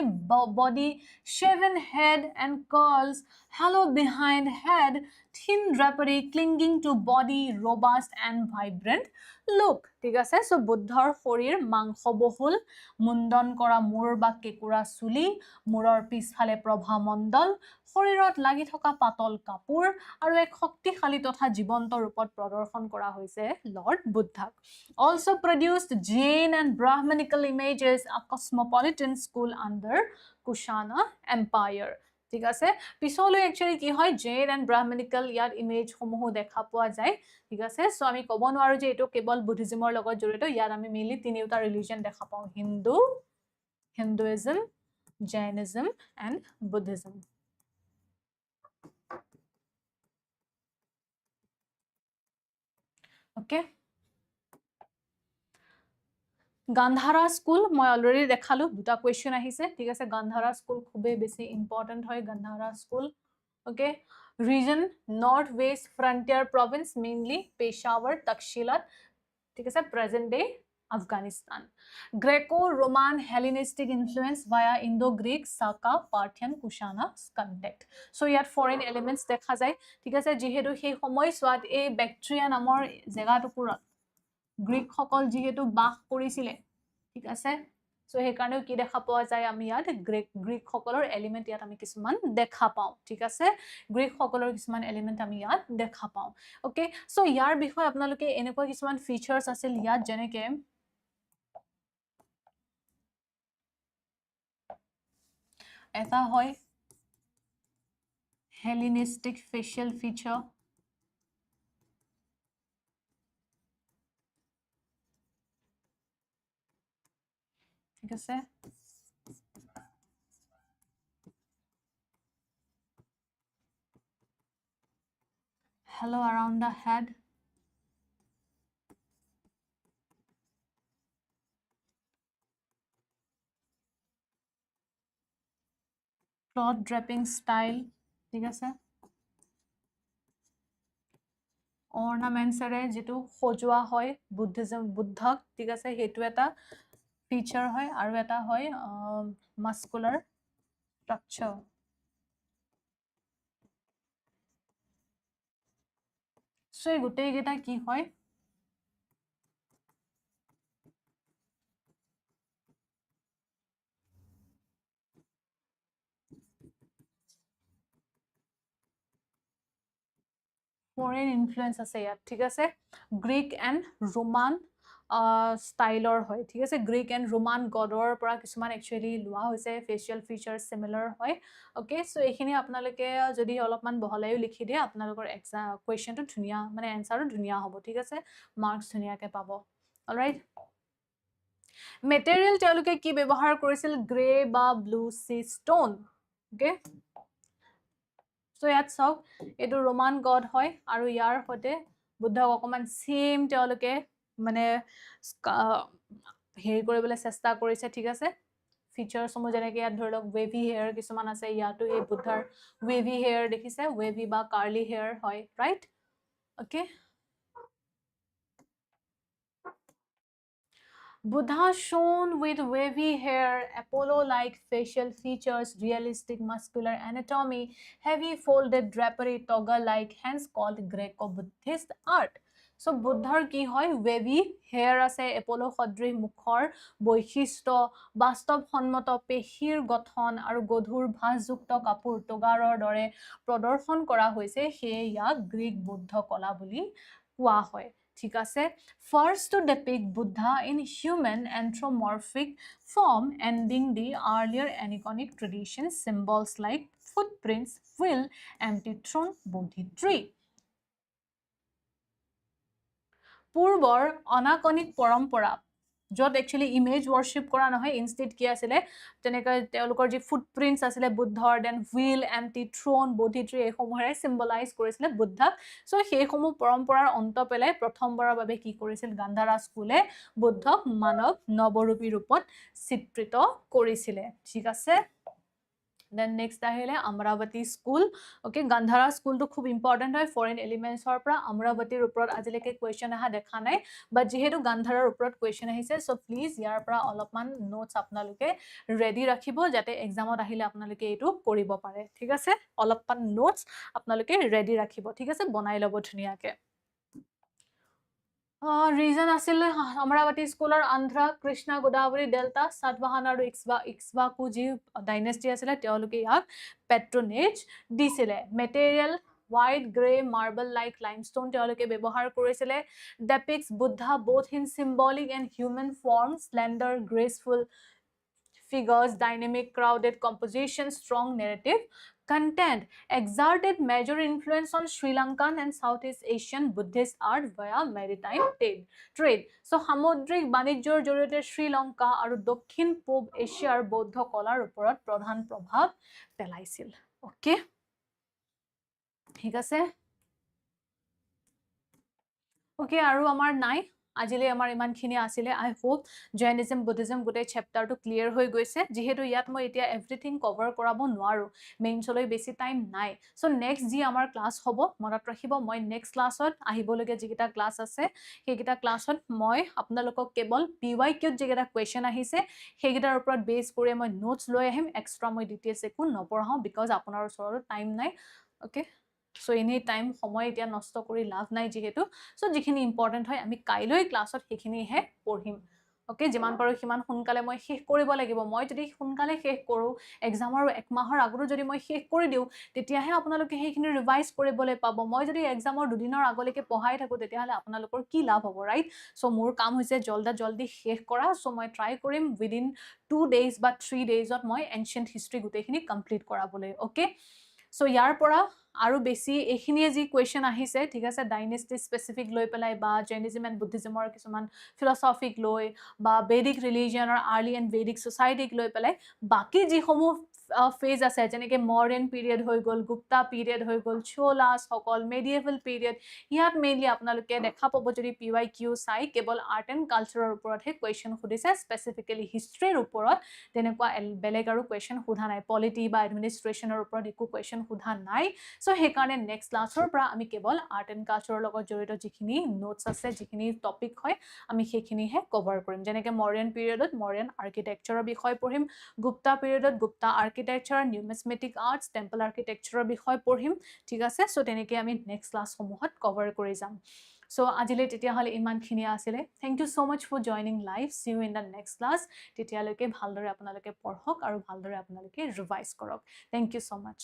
body shaven head and curls halo behind head thin drapery clinging to body robust and vibrant look ঠিক আছে সো বুদ্ধৰ শৰীৰ মাংসবহুল মুণ্ডন কৰা মূৰ বা কেকুৰা চুলি মূৰৰ পিছফালে প্ৰভামণ্ডল শৰীৰত লাগি থকা পাতল কাপোৰ আৰু এক শক্তিশালী তথা জীৱন্ত ৰূপত প্ৰদৰ্শন কৰা হৈছে lord বুদ্ধাক also produced Jain and Brahmanical images a cosmopolitan school under Kushana Empire ঠিক আছে পিছলৈ একচুয়ালি কি হয় জেইন এন্ড ব্ৰাহ্মণিকল ইয়াত ইমেজ সমূহ দেখা পোৱা যায় ঠিক আছে সো আমি ক'ব নোৱাৰো যে এটো কেৱল বুদ্ধিজমৰ লগত জড়িত ইয়াত আমি মেইনলি তিনিটা ৰিলিজন দেখা পাওঁ Hinduism Jainism and Buddhism okay Gandhara school মই অলৰেডি দেখালো দুটা কোৱেশ্চন আহিছে ঠিক আছে গান্ধাৰা স্কুল খুবেই বেছি ইম্পৰ্টেন্ট হয় Gandhara school okay region north west frontier province mainly Peshawar তক্ষশিলাত ঠিক আছে present day Afghanistan Greco Roman Hellenistic influence via Indo Greek Saka Parthian Kushana contact so ইয়াত ফৰেন এলিমেন্টস দেখা যায় ঠিক আছে যেহেতু সেই সময়ছোৱাত এই বেক্ট্ৰিয়া নামৰ জেগাটুকুৰত গ্ৰীক সকল যেহেতু বাস কৰিছিলে ঠিক আছে সো হে কাৰণে কি দেখা পোৱা যায় আমি ইয়াত গ্ৰীক সকলৰ এলিমেন্ট ইয়াত আমি কিছুমান দেখা পাওঁ ঠিক আছে গ্ৰীক সকলৰ কিছুমান এলিমেন্ট আমি ইয়াত দেখা পাওঁ ওকে সো ইয়াৰ বিষয় আপোনালোকে এনেকুৱা কিছুমান ফিচাৰ্স আছিল ইয়াত যেনেকে এটা হয় হেলেনিস্টিক ফেশিয়াল ফিচাৰ ঠিক আছে halo around the head cloth draping style ঠিক আছে ornaments ৰে যেটো সজোৱা হয় বুদ্ধিজম বুদ্ধক ঠিক আছে হেতু এটা ফিচাৰ হয় আৰু এটা হয় মাস্কুলাৰ স্ট্ৰাকচাৰ সো গুটেই গেটা কি হয় ফৰেন ইনফ্লুয়েন্স আছে ইয়াত ঠিক আছে গ্ৰীক এন্ড ৰোমান স্টাইলৰ হয় ঠিক আছে গ্ৰীক এন্ড ৰোমান গডৰ পৰা কিছুমান একচুয়ালি লোৱা হৈছে ফেশিয়াল ফিচাৰ সিমিলাৰ হয় ওকে সো এইখিনি আপোনালোকে যদি অলপমান বহলাইও লিখি দিয়ে আপোনালোকৰ এক্সাম কোৱেশ্চনটো ধুনিয়া মানে আনসাৰটো ধুনিয়া হ'ব ঠিক আছে মাৰ্কস ধুনিয়াকে পাব অলৰাইট মেটেৰিয়েল তেওঁলোকে কি ব্যৱহাৰ কৰিছিল গ্ৰে বা blue sea stone okay so ইয়াত চাওক এটো ৰোমান গড হয় আৰু ইয়াৰ হতে বুদ্ধক অকমান সেম তেওঁলোকে মানে হেৰি কৰিবলৈ চেষ্টা কৰিছে ঠিক আছে ফিচাৰ সমূহ যেনেকৈ ইয়াত ধৰি লওক ৱেভি হেয়াৰ কিছুমান আছে ইয়াতো এই বুদ্ধাৰ ৱেভি হেয়াৰ দেখিছে ৱেভি বা কাৰ্লি হেয়াৰ হয় right okay Buddha shown with wavy hair, Apollo-like facial features, realistic muscular anatomy, heavy folded drapery, toga-like, hence called Greco-Buddhist art. So Buddhar ki hoy wavy hair ase Apollo সদৃশ মুখৰ বৈশিষ্ট্য বাস্তৱ সন্মত পেশীৰ গঠন আৰু গধুৰ ভাঁজযুক্ত কাপোৰ টগাৰৰ দৰে প্ৰদৰ্শন কৰা হৈছে হে ইয়াক গ্ৰীক বুদ্ধ কলা বুলি কোৱা হয় ঠিক আছে first to depict Buddha in human anthropomorphic form ending the earlier aniconic tradition symbols like footprints will empty throne bodhi tree পূৰ্বৰ অনাকনিক পৰম্পৰা য'ত একচুৱেলি ইমেজ ৱৰ্শ্বিপ কৰা নহয়, ইনষ্টেড কি আছিলে তেনেকৈ তেওঁলোকৰ যি ফুটপ্ৰিণ্টছ আছিলে বুদ্ধৰ, then wheel, empty throne, Bodhi tree, এইসমূহেৰে চিম্বলাইজ কৰিছিলে বুদ্ধাক। চ' সেইসমূহ পৰম্পৰাৰ অন্ত পেলাই প্ৰথমবাৰৰ বাবে কি কৰিছিল গান্ধাৰা স্কুলে বুদ্ধক মানৱ নৱৰূপী ৰূপত চিত্ৰিত কৰিছিলে। ঠিক আছে। দেন নেক্সট আহিলে অমৰাৱতী স্কুল। অ'কে, গান্ধাৰা স্কুলটো খুব ইম্পৰ্টেণ্ট হয় ফৰেইন এলিমেণ্টছৰ পৰা। অমৰাৱতীৰ ওপৰত আজিলৈকে কুৱেশ্যন অহা দেখা নাই, বাট যিহেতু গান্ধাৰৰ ওপৰত কুৱেশ্যন আহিছে, চ' প্লিজ ইয়াৰ পৰা অলপমান নোটছ আপোনালোকে ৰেডি ৰাখিব, যাতে এক্সামত আহিলে আপোনালোকে এইটো কৰিব পাৰে। ঠিক আছে, অলপমান নোটছ আপোনালোকে ৰেডি ৰাখিব। ঠিক আছে, বনাই ল'ব ধুনীয়াকৈ। ৰিজন আছিল অমৰাৱতী স্কুলৰ আন্ধ্ৰা, কৃষ্ণা, গোদাৱৰী ডেল্টা, সাতবাহান আৰু ইক্সৱাকু যি ডাইনেষ্টি আছিলে তেওঁলোকে ইয়াক পেট্ৰনেজ দিছিলে। Material white, grey, marble like limestone তেওঁলোকে ব্যৱহাৰ কৰিছিলে। ডেপিক্স Buddha both in symbolic and human form, slender, graceful figures, dynamic, crowded composition, strong narrative content, exerted major influence on Sri Lankan and Southeast Asian Buddhist art via maritime trade. So সামুদ্ৰিক বাণিজ্যৰ জৰিয়তে শ্ৰীলংকা আৰু দক্ষিণ পূব এছিয়াৰ বৌদ্ধ কলাৰ ওপৰত প্ৰধান প্ৰভাৱ পেলাইছিল। অ'কে, ঠিক আছে। অ'কে, আৰু আমাৰ নাই আজিলৈ, আমাৰ ইমানখিনি আছিলে। আই হোপ জৈনিজম বুদ্ধিজম গোটেই চেপ্টাৰটো ক্লিয়াৰ হৈ গৈছে। যিহেতু ইয়াত মই এতিয়া এভৰিথিং কভাৰ কৰাব নোৱাৰোঁ, মেইনছলৈ বেছি টাইম নাই। চ' নেক্সট যি আমাৰ ক্লাছ হ'ব মনত ৰাখিব, মই নেক্সট ক্লাছত আহিবলগীয়া যিকেইটা ক্লাছ আছে সেইকেইটা ক্লাছত মই আপোনালোকক কেৱল PYQত যিকেইটা কুৱেশ্যন আহিছে সেইকেইটাৰ ওপৰত বেছ কৰি মই নোটছ লৈ আহিম। এক্সট্ৰা মই ডিটেইলছ একো নপঢ়াওঁ, বিকজ আপোনাৰ ওচৰত টাইম নাই। অ'কে, চ' এনি টাইম সময় এতিয়া নষ্ট কৰি লাভ নাই যিহেতু। চ' যিখিনি ইম্পৰ্টেণ্ট হয় আমি কাইলৈ ক্লাছত সেইখিনিহে পঢ়িম। অ'কে, যিমান পাৰোঁ সিমান সোনকালে মই শেষ কৰিব লাগিব। মই যদি সোনকালে শেষ কৰোঁ, এক্সামৰ 1 মাহৰ আগতো যদি মই শেষ কৰি দিওঁ, তেতিয়াহে আপোনালোকে সেইখিনি ৰিভাইজ কৰিবলৈ পাব। মই যদি এক্সামৰ 2 দিনৰ আগলৈকে পঢ়াই থাকোঁ, তেতিয়াহ'লে আপোনালোকৰ কি লাভ হ'ব, ৰাইট? চ' মোৰ কাম হৈছে জল্দি শেষ কৰা। চ' মই ট্ৰাই কৰিম উইদিন 2 days বা 3 daysত মই এনচিয়েণ্ট হিষ্ট্ৰী গোটেইখিনি কমপ্লিট কৰাবলৈ। অ'কে, চ' ইয়াৰ পৰা আৰু বেছি এইখিনিয়ে যি কুৱেশ্যন আহিছে, ঠিক আছে, ডাইনেষ্টি স্পেচিফিক লৈ পেলাই বা জৈনিজম এণ্ড বুদ্ধিজমৰ কিছুমান ফিলচফিক লৈ বা বেদিক ৰিলিজিয়নৰ আৰ্লি এণ্ড বেদিক ছ'চাইটিক লৈ পেলাই বাকী যিসমূহ ফেজ আছে, যেনেকৈ মডাৰ্ণ পিৰিয়ড হৈ গ'ল, গুপ্তা পিৰিয়ড হৈ গ'ল, চোলাছসকল, মেডিয়েভেল পিৰিয়ড, ইয়াত মেইনলি আপোনালোকে দেখা পাব যদি PYQ চাই কেৱল আৰ্ট এণ্ড কালচাৰৰ ওপৰতহে কুৱেশ্যন সুধিছে, স্পেচিফিকেলি হিষ্ট্ৰীৰ ওপৰত তেনেকুৱা বেলেগ আৰু কুৱেশ্যন সোধা নাই। পলিটি বা এডমিনিষ্ট্ৰেশ্যনৰ ওপৰত একো কুৱেশ্যন সোধা নাই। চ' সেইকাৰণে নেক্সট ক্লাছৰ পৰা আমি কেৱল আৰ্ট এণ্ড কালচাৰৰ লগত জড়িত যিখিনি নোটছ আছে, যিখিনি টপিক হয়, আমি সেইখিনিহে কভাৰ কৰিম। যেনেকৈ মডাৰ্ণ পিৰিয়ডত মডাৰ্ণ আৰ্কিটেক্সাৰৰ বিষয় পঢ়িম, গুপ্তা পিৰিয়ডত গুপ্তা আৰ্কিটেক্সাৰ, নিউমিছমেটিক আৰ্টছ, টেম্পল আৰ্কিটেক্সাৰৰ বিষয় পঢ়িম। ঠিক আছে, চ' তেনেকৈ আমি নেক্সট ক্লাছসমূহত কভাৰ কৰি যাম। চ' আজিলৈ তেতিয়াহ'লে ইমানখিনিয়ে আছিলে। Thank you so' much for joining live. See you in the next class. তেতিয়ালৈকে ভালদৰে আপোনালোকে পঢ়ক আৰু ভালদৰে আপোনালোকে ৰিভাইজ কৰক। Thank you so' much.